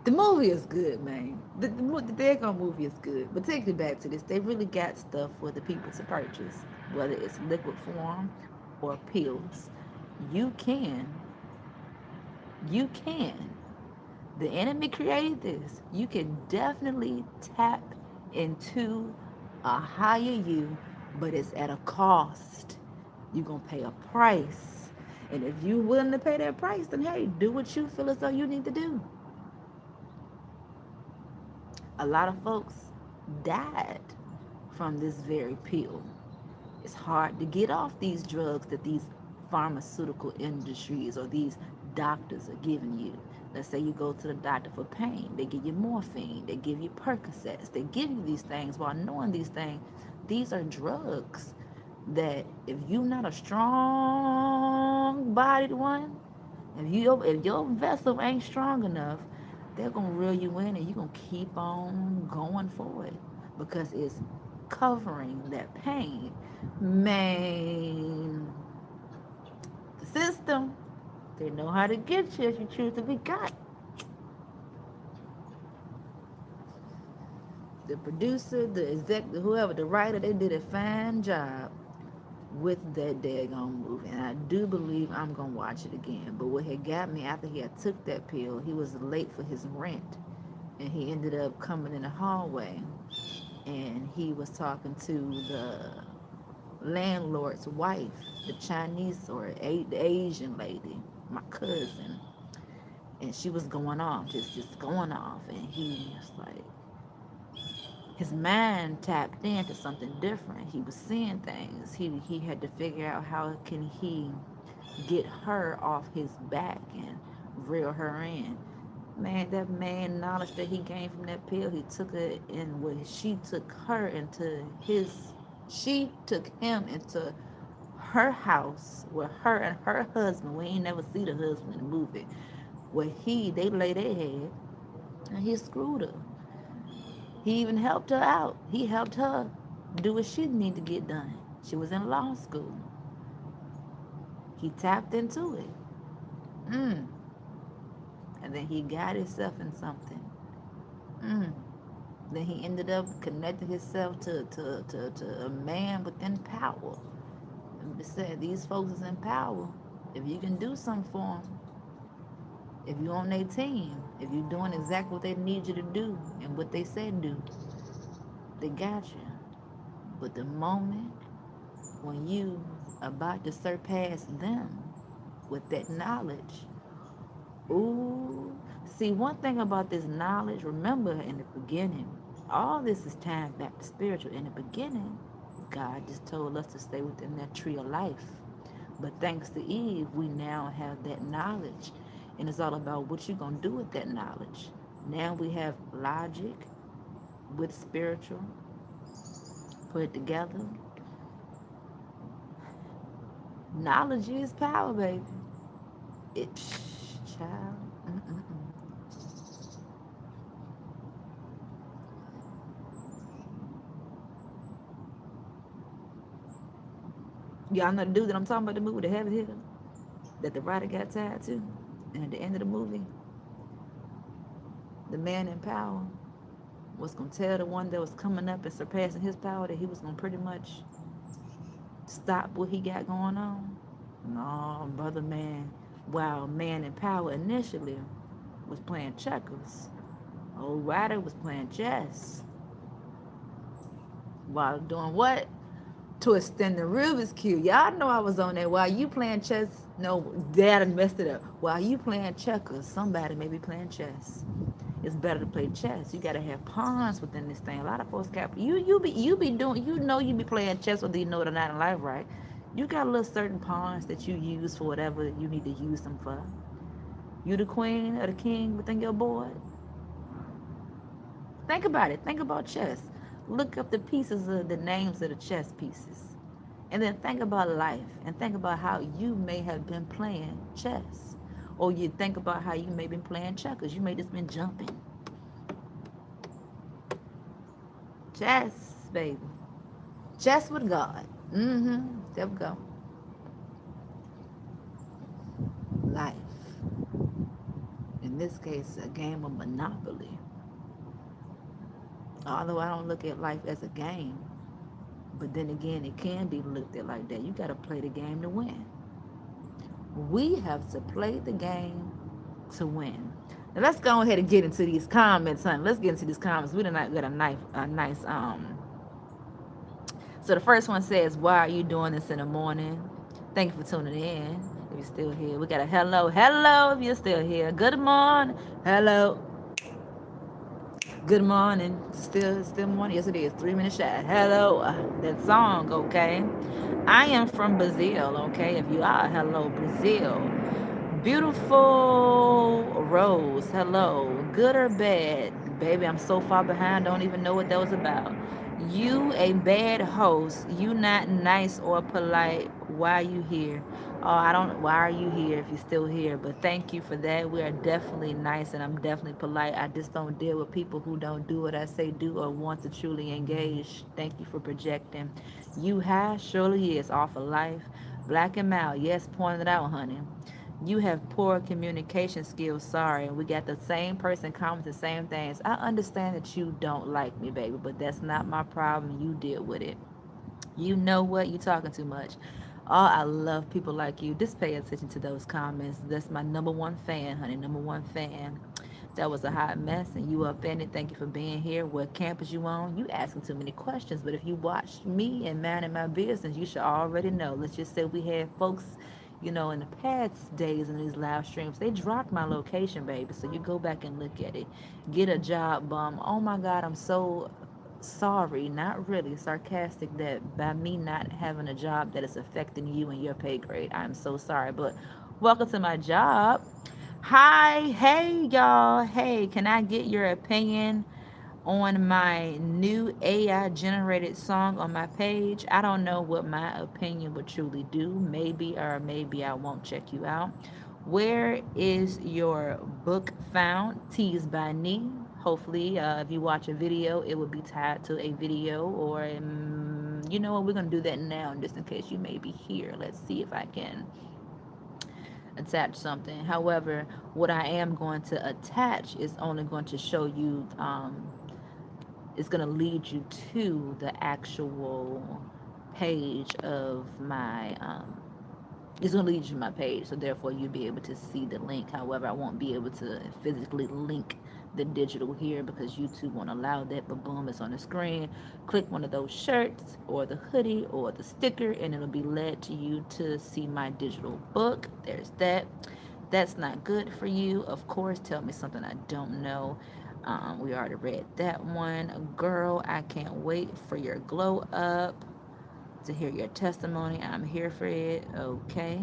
Speaker 1: the movie is good, man. The daggone movie is good. But take it back to this. They really got stuff for the people to purchase, whether it's liquid form or pills. You can. You can. The enemy created this. You can definitely tap into a higher you, but it's at a cost. You're going to pay a price. And if you're willing to pay that price, then hey, do what you feel as though you need to do. A lot of folks died from this very pill. It's hard to get off these drugs that these pharmaceutical industries or these doctors are giving you. Let's say you go to the doctor for pain. They give you morphine. They give you Percocets. They give you these things while knowing these things. These are drugs that if you're not a strong bodied one, if your vessel ain't strong enough, they're gonna reel you in and you're gonna keep on going forward because it's covering that pain. Man, the system, they know how to get you if you choose to be got. The producer, the executive, whoever, the writer, they did a fine job with that daggone movie. And I do believe I'm gonna watch it again. But what had got me after he had took that pill, he was late for his rent. And he ended up coming in the hallway and he was talking to the landlord's wife, the Chinese or the Asian lady, my cousin. And she was going off, just going off. And he was like, his mind tapped into something different. He was seeing things. He had to figure out how can he get her off his back and reel her in. Man, that man knowledge that he gained from that pill, he took it in where she took her into his she took him into her house with her and her husband. We ain't never see the husband in the movie. Where they lay their head and he screwed her. He even helped her out. He helped her do what she needed to get done. She was in law school. He tapped into it. Mm. And then he got himself in something. Mm. Then he ended up connecting himself to a man within power. And said, these folks is in power. If you can do something for them, if you're on their team, if you're doing exactly what they need you to do and what they said do, they got you. But the moment when you about to surpass them with that knowledge, ooh. See, one thing about this knowledge, remember in the beginning, all this is tied back to spiritual. In the beginning, God just told us to stay within that tree of life. But thanks to Eve, we now have that knowledge. And it's all about what you're going to do with that knowledge. Now we have logic with spiritual, put it together. Knowledge is power, baby. It, child. Mm-mm-mm. Y'all know the dude that I'm talking about, the movie, the heavy hitter, that the writer got tied to. And at the end of the movie, the man in power was going to tell the one that was coming up and surpassing his power that he was going to pretty much stop what he got going on. No, brother man, while man in power initially was playing checkers, old Ryder was playing chess. While doing what? To extend the Rubik's Cube. Y'all know I was on there. While you playing chess, no, Dad messed it up. While you playing checkers, somebody may be playing chess. It's better to play chess. You gotta have pawns within this thing. A lot of folks got you be doing, you be playing chess whether you know it or not in life, right? You got a little certain pawns that you use for whatever you need to use them for. You the queen or the king within your board. Think about it. Think about chess. Look up the pieces of the names of the chess pieces. And then think about life and think about how you may have been playing chess. Or you think about how you may have been playing checkers. You may have just been jumping. Chess, baby. Chess with God. Mm-hmm. There we go. Life. In this case, a game of Monopoly. Although I don't look at life as a game, but then again, it can be looked at like that. You got to play the game to win. We have to play the game to win. Now let's go ahead and get into these comments, honey. Let's get into these comments. We did not get a nice. So the first one says, "Why are you doing this in the morning?" Thank you for tuning in. If you're still here, we got a hello. If you're still here, good morning. Hello. Good morning. Still morning. Yes, it is. 3 minutes shy. Hello. That song, okay? I am from Brazil, okay? If you are, hello, Brazil. Beautiful Rose, hello. Good or bad? Baby, I'm so far behind, don't even know what that was about. You a bad host. You not nice or polite. Why you here? Oh, I don't. Why are you here if you're still here? But thank you for that. We are definitely nice, and I'm definitely polite. I just don't deal with people who don't do what I say do or want to truly engage. Thank you for projecting. You high surely is off of life. Black and mild, yes, point it out, honey. You have poor communication skills. Sorry, we got the same person commenting the same things. I understand that you don't like me, baby, but that's not my problem. You deal with it. You know what? You talking too much. Oh, I love people like you. Just pay attention to those comments. That's my number one fan, honey. Number one fan. That was a hot mess, and you up in it. Thank you for being here. What campus you on? You asking too many questions, but if you watched me and minding my business, you should already know. Let's just say we had folks, in the past days in these live streams, they dropped my location, baby. So you go back and look at it. Get a job, bum. Oh my God, I'm so sorry, not really sarcastic, that by me not having a job that is affecting you and your pay grade. I'm so sorry, but welcome to my job. Hi, hey y'all. Hey, can I get your opinion on my new AI generated song on my page? I don't know what my opinion would truly do. Maybe or maybe I won't check you out. Where is your book found? Teased by me. Hopefully, if you watch a video, it will be tied to a video, or you know what? We're gonna do that now, just in case you may be here. Let's see if I can attach something. However, what I am going to attach is only going to show you. It's going to lead you to the actual page of my it's going to lead you to my page, so therefore you'll be able to see the link. However, I won't be able to physically link the digital here because YouTube won't allow that, but boom, it's on the screen. Click one of those shirts or the hoodie or the sticker, and it'll be led to you to see my digital book. There's that. That's not good for you, of course. Tell me something I don't know. We already read that one. Girl, I can't wait for your glow up, to hear your testimony. I'm here for it. Okay.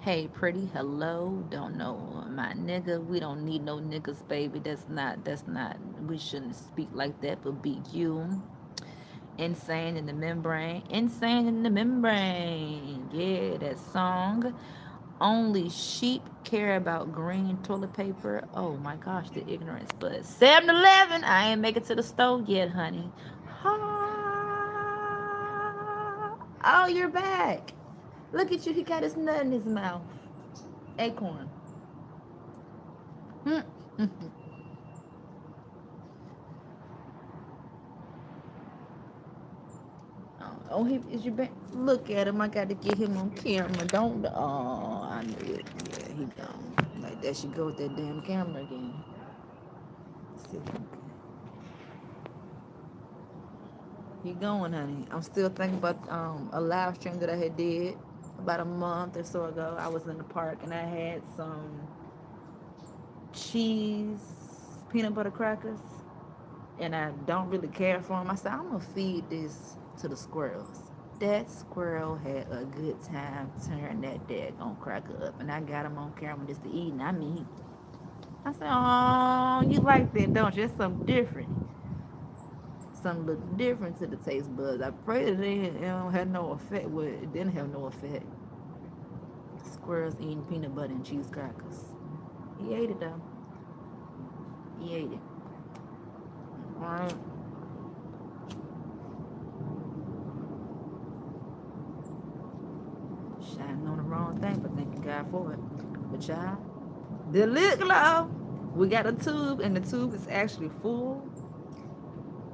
Speaker 1: Hey, pretty. Hello. Don't know my nigga. We don't need no niggas, baby. That's not, we shouldn't speak like that, but be you. Insane in the membrane. Insane in the membrane. Yeah, that song. Only sheep care about green toilet paper. Oh my gosh, the ignorance. But 7-Eleven, I ain't make it to the store yet, honey. Oh, you're back. Look at you. He got his nut in his mouth. Acorn. Hmm. Oh, he is you back? Look at him. I got to get him on camera. Don't. Oh, I knew it. Yeah, he gone. Like there she go with that damn camera again. Let's see. He going, honey. I'm still thinking about a live stream that I had did about a month or so ago. I was in the park and I had some cheese peanut butter crackers, and I don't really care for them. I said, I'm gonna feed this to the squirrels. That squirrel had a good time tearing that daggone cracker up, and I got him on camera just to eat. And I mean, I said, oh, you like that, don't you? That's something different. Something a little different to the taste buds. I pray that it had no effect. Well, it didn't have no effect. Squirrels eating peanut butter and cheese crackers. He ate it though. He ate it. All right. Shining on the wrong thing, but thank you God for it. But y'all, the lid glow. We got a tube, and the tube is actually full.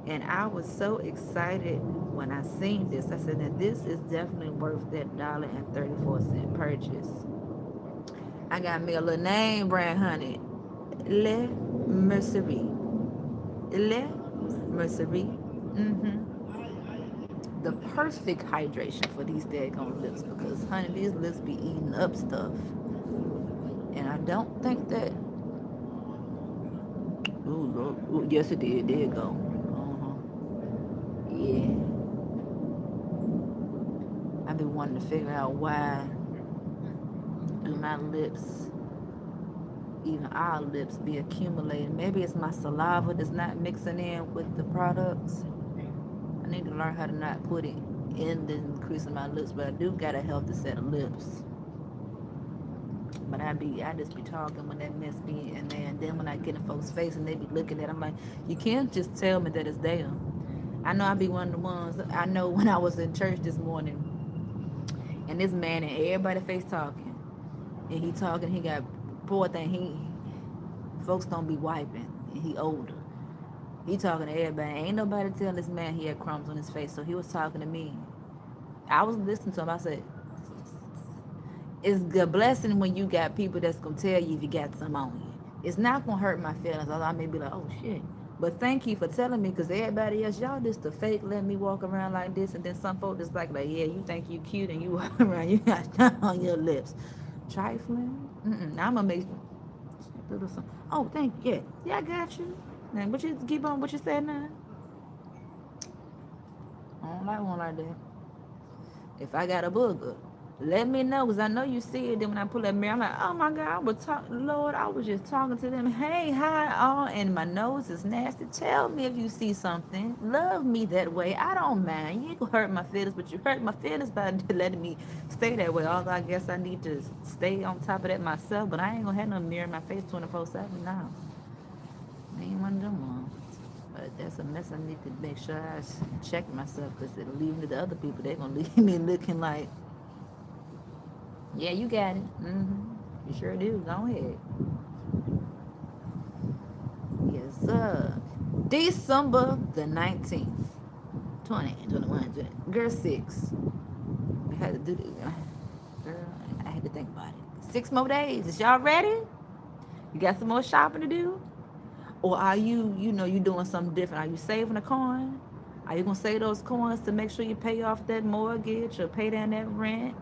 Speaker 1: And I was so excited when I seen this. I said that this is definitely worth that $1.34 purchase. I got me a little name brand, honey. Le Mercerie. Le Mercerie. The perfect hydration for these daggone lips, because honey, these lips be eating up stuff. And I don't think that. Ooh, Lord. Ooh, yes it did. There you go. Yeah. I've been wanting to figure out why do my lips, even our lips, be accumulating. Maybe it's my saliva that's not mixing in with the products. I need to learn how to not put it in the increase of my lips, but I do got a healthy set of lips. But I just be talking when that mess be in there. And then when I get in folks' face and they be looking at it, I'm like, you can't just tell me that it's there. I know I be one of the ones. I know when I was in church this morning and this man and everybody face talking. And he talking, he got, poor thing, folks don't be wiping. And he older. He talking to everybody. Ain't nobody tell this man he had crumbs on his face. So he was talking to me. I was listening to him. I said, it's a blessing when you got people that's gonna tell you if you got some on you. It's not gonna hurt my feelings. Although I may be like, oh shit. But thank you for telling me, because everybody else, y'all just the fake let me walk around like this, and then some folks just like, yeah, you think you cute and you walk around, you got stuff on your lips. Trifling? Now I'm gonna make little some. Oh, thank you. Yeah, yeah, I got you. Man, but you keep on what you said now. I don't like one like that. If I got a booger, let me know, because I know you see it. Then when I pull that mirror, I'm like, oh my God, I was talking, Lord, I was just talking to them. Hey, hi, all, and my nose is nasty. Tell me if you see something. Love me that way. I don't mind. You ain't gonna hurt my feelings, but you hurt my feelings by letting me stay that way. Although I guess I need to stay on top of that myself, but I ain't gonna have no mirror in my face 24/7 now. I ain't one of them ones. But that's a mess. I need to make sure I check myself, because it'll leave me to other people. They're gonna leave me looking like, yeah, you got it. You sure do. Go ahead. Yes, sir. December the 19th, 2021. Girl, 6. I had to do this. Girl, I had to think about it. 6 more days. Is y'all ready? You got some more shopping to do? Or are you doing something different? Are you saving a coin? Are you going to save those coins to make sure you pay off that mortgage or pay down that rent?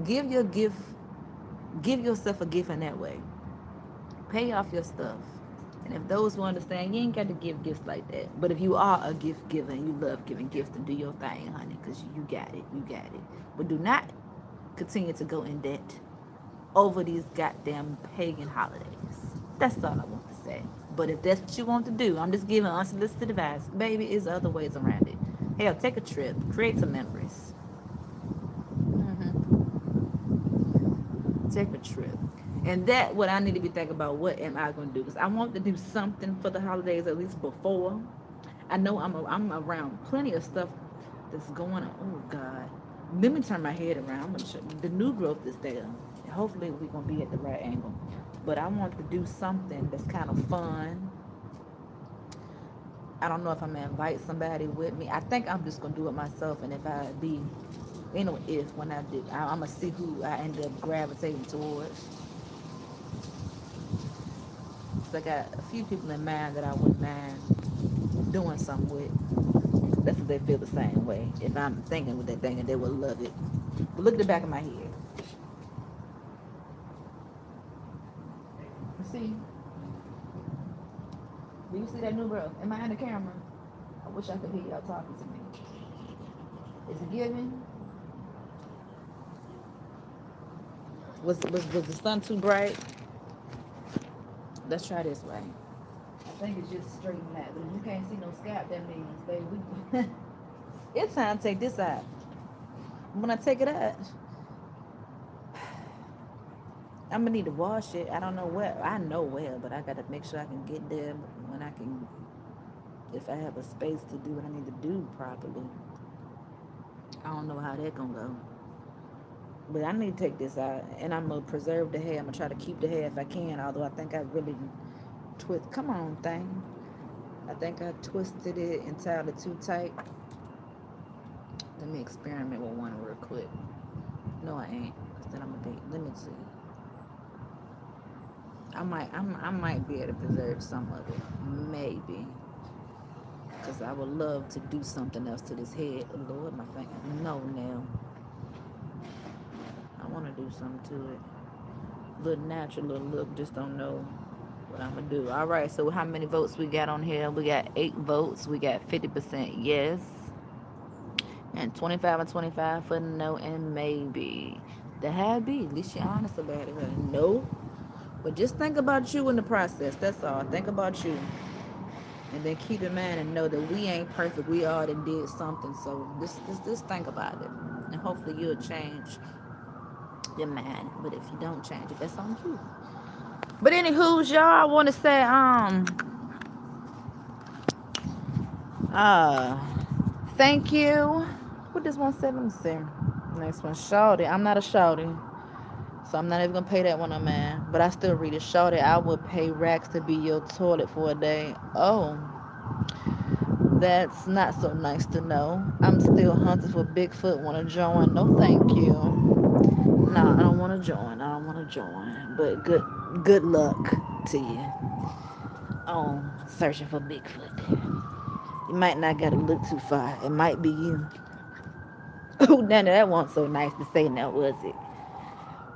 Speaker 1: Give your gift, give yourself a gift in that way. Pay off your stuff. And if those who understand, you ain't got to give gifts like that. But if you are a gift giver and you love giving gifts, then do your thing, honey, because you got it. You got it. But do not continue to go in debt over these goddamn pagan holidays. That's all I want to say. But if that's what you want to do, I'm just giving unsolicited advice. Baby, there's other ways around it. Hell, take a trip. Create some memories. hmm Take a trip. And that what I need to be thinking about. What am I going to do? Because I want to do something for the holidays, at least before. I know I'm around plenty of stuff that's going on. Oh, God. Let me turn my head around. I'm gonna show you. The new growth is there. Hopefully, we're going to be at the right angle. But I want to do something that's kind of fun. I don't know if I'm going to invite somebody with me. I think I'm just going to do it myself. And if I be, when I do, I'm going to see who I end up gravitating towards. So I got a few people in mind that I wouldn't mind doing something with. That's if they feel the same way. If I'm thinking what they're thinking, they will love it. But look at the back of my head. You see? Do you see that new girl? Am I in the camera? I wish I could hear y'all talking to me. Is it giving? Was the sun too bright? Let's try this way. I think it's just straighten that. But if you can't see no scalp, that means, baby, it's time to take this out. When I take it out, I'm gonna need to wash it. I don't know where. I know where, but I gotta make sure I can get there when I can. If I have a space to do what I need to do properly. I don't know how that gonna go. But I need to take this out, and I'm gonna preserve the hair. I'm gonna try to keep the hair if I can. Although I think I really twist. Come on, thing. I think I twisted it and tied it too tight. Let me experiment with one real quick. No, I ain't. Cause then I'm gonna be. Let me see. I might be able to preserve some of it, maybe. Cause I would love to do something else to this head. Lord, my finger. No, now. I want to do something to it. Little natural little look. Just don't know what I'm gonna do. All right. So how many votes we got on here? We got 8 votes. We got 50% yes, and 25 and 25 for no and maybe. The had be. At least you're honest about it. No. But just think about you in the process. That's all. Think about you. And then keep in mind and know that we ain't perfect. We all done did something. So just think about it. And hopefully you'll change your mind. But if you don't change it, that's on you. But anywho, y'all, I want to say, uh, thank you. What does one say? Let me see. Next one, shawty. I'm not a shawty, so I'm not even gonna pay that one, man. But I still read it. Shawty, I would pay racks to be your toilet for a day. Oh, that's not so nice to know. I'm still hunting for Bigfoot. Want to join? No, thank you. No, I don't want to join. I don't want to join. But good luck to you on searching for Bigfoot. You might not gotta look too far. It might be you. Oh, none of that wasn't so nice to say now, was it?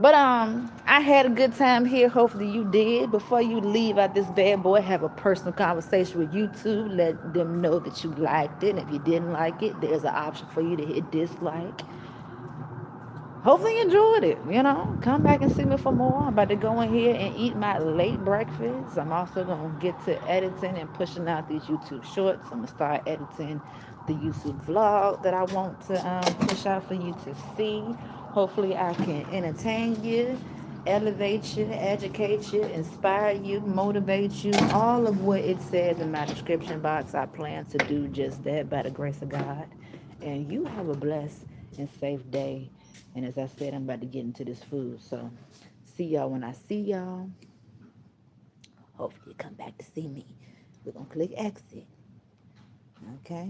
Speaker 1: But I had a good time here. Hopefully you did. Before you leave out this bad boy, have a personal conversation with YouTube. Let them know that you liked it. And if you didn't like it, there's an option for you to hit dislike. Hopefully you enjoyed it. Come back and see me for more. I'm about to go in here and eat my late breakfast. I'm also going to get to editing and pushing out these YouTube shorts. I'm going to start editing the YouTube vlog that I want to push out for you to see. Hopefully I can entertain you, elevate you, educate you, inspire you, motivate you. All of what it says in my description box, I plan to do just that by the grace of God. And you have a blessed and safe day. And as I said, I'm about to get into this food. So see y'all when I see y'all. Hopefully you come back to see me. We're going to click exit. Okay.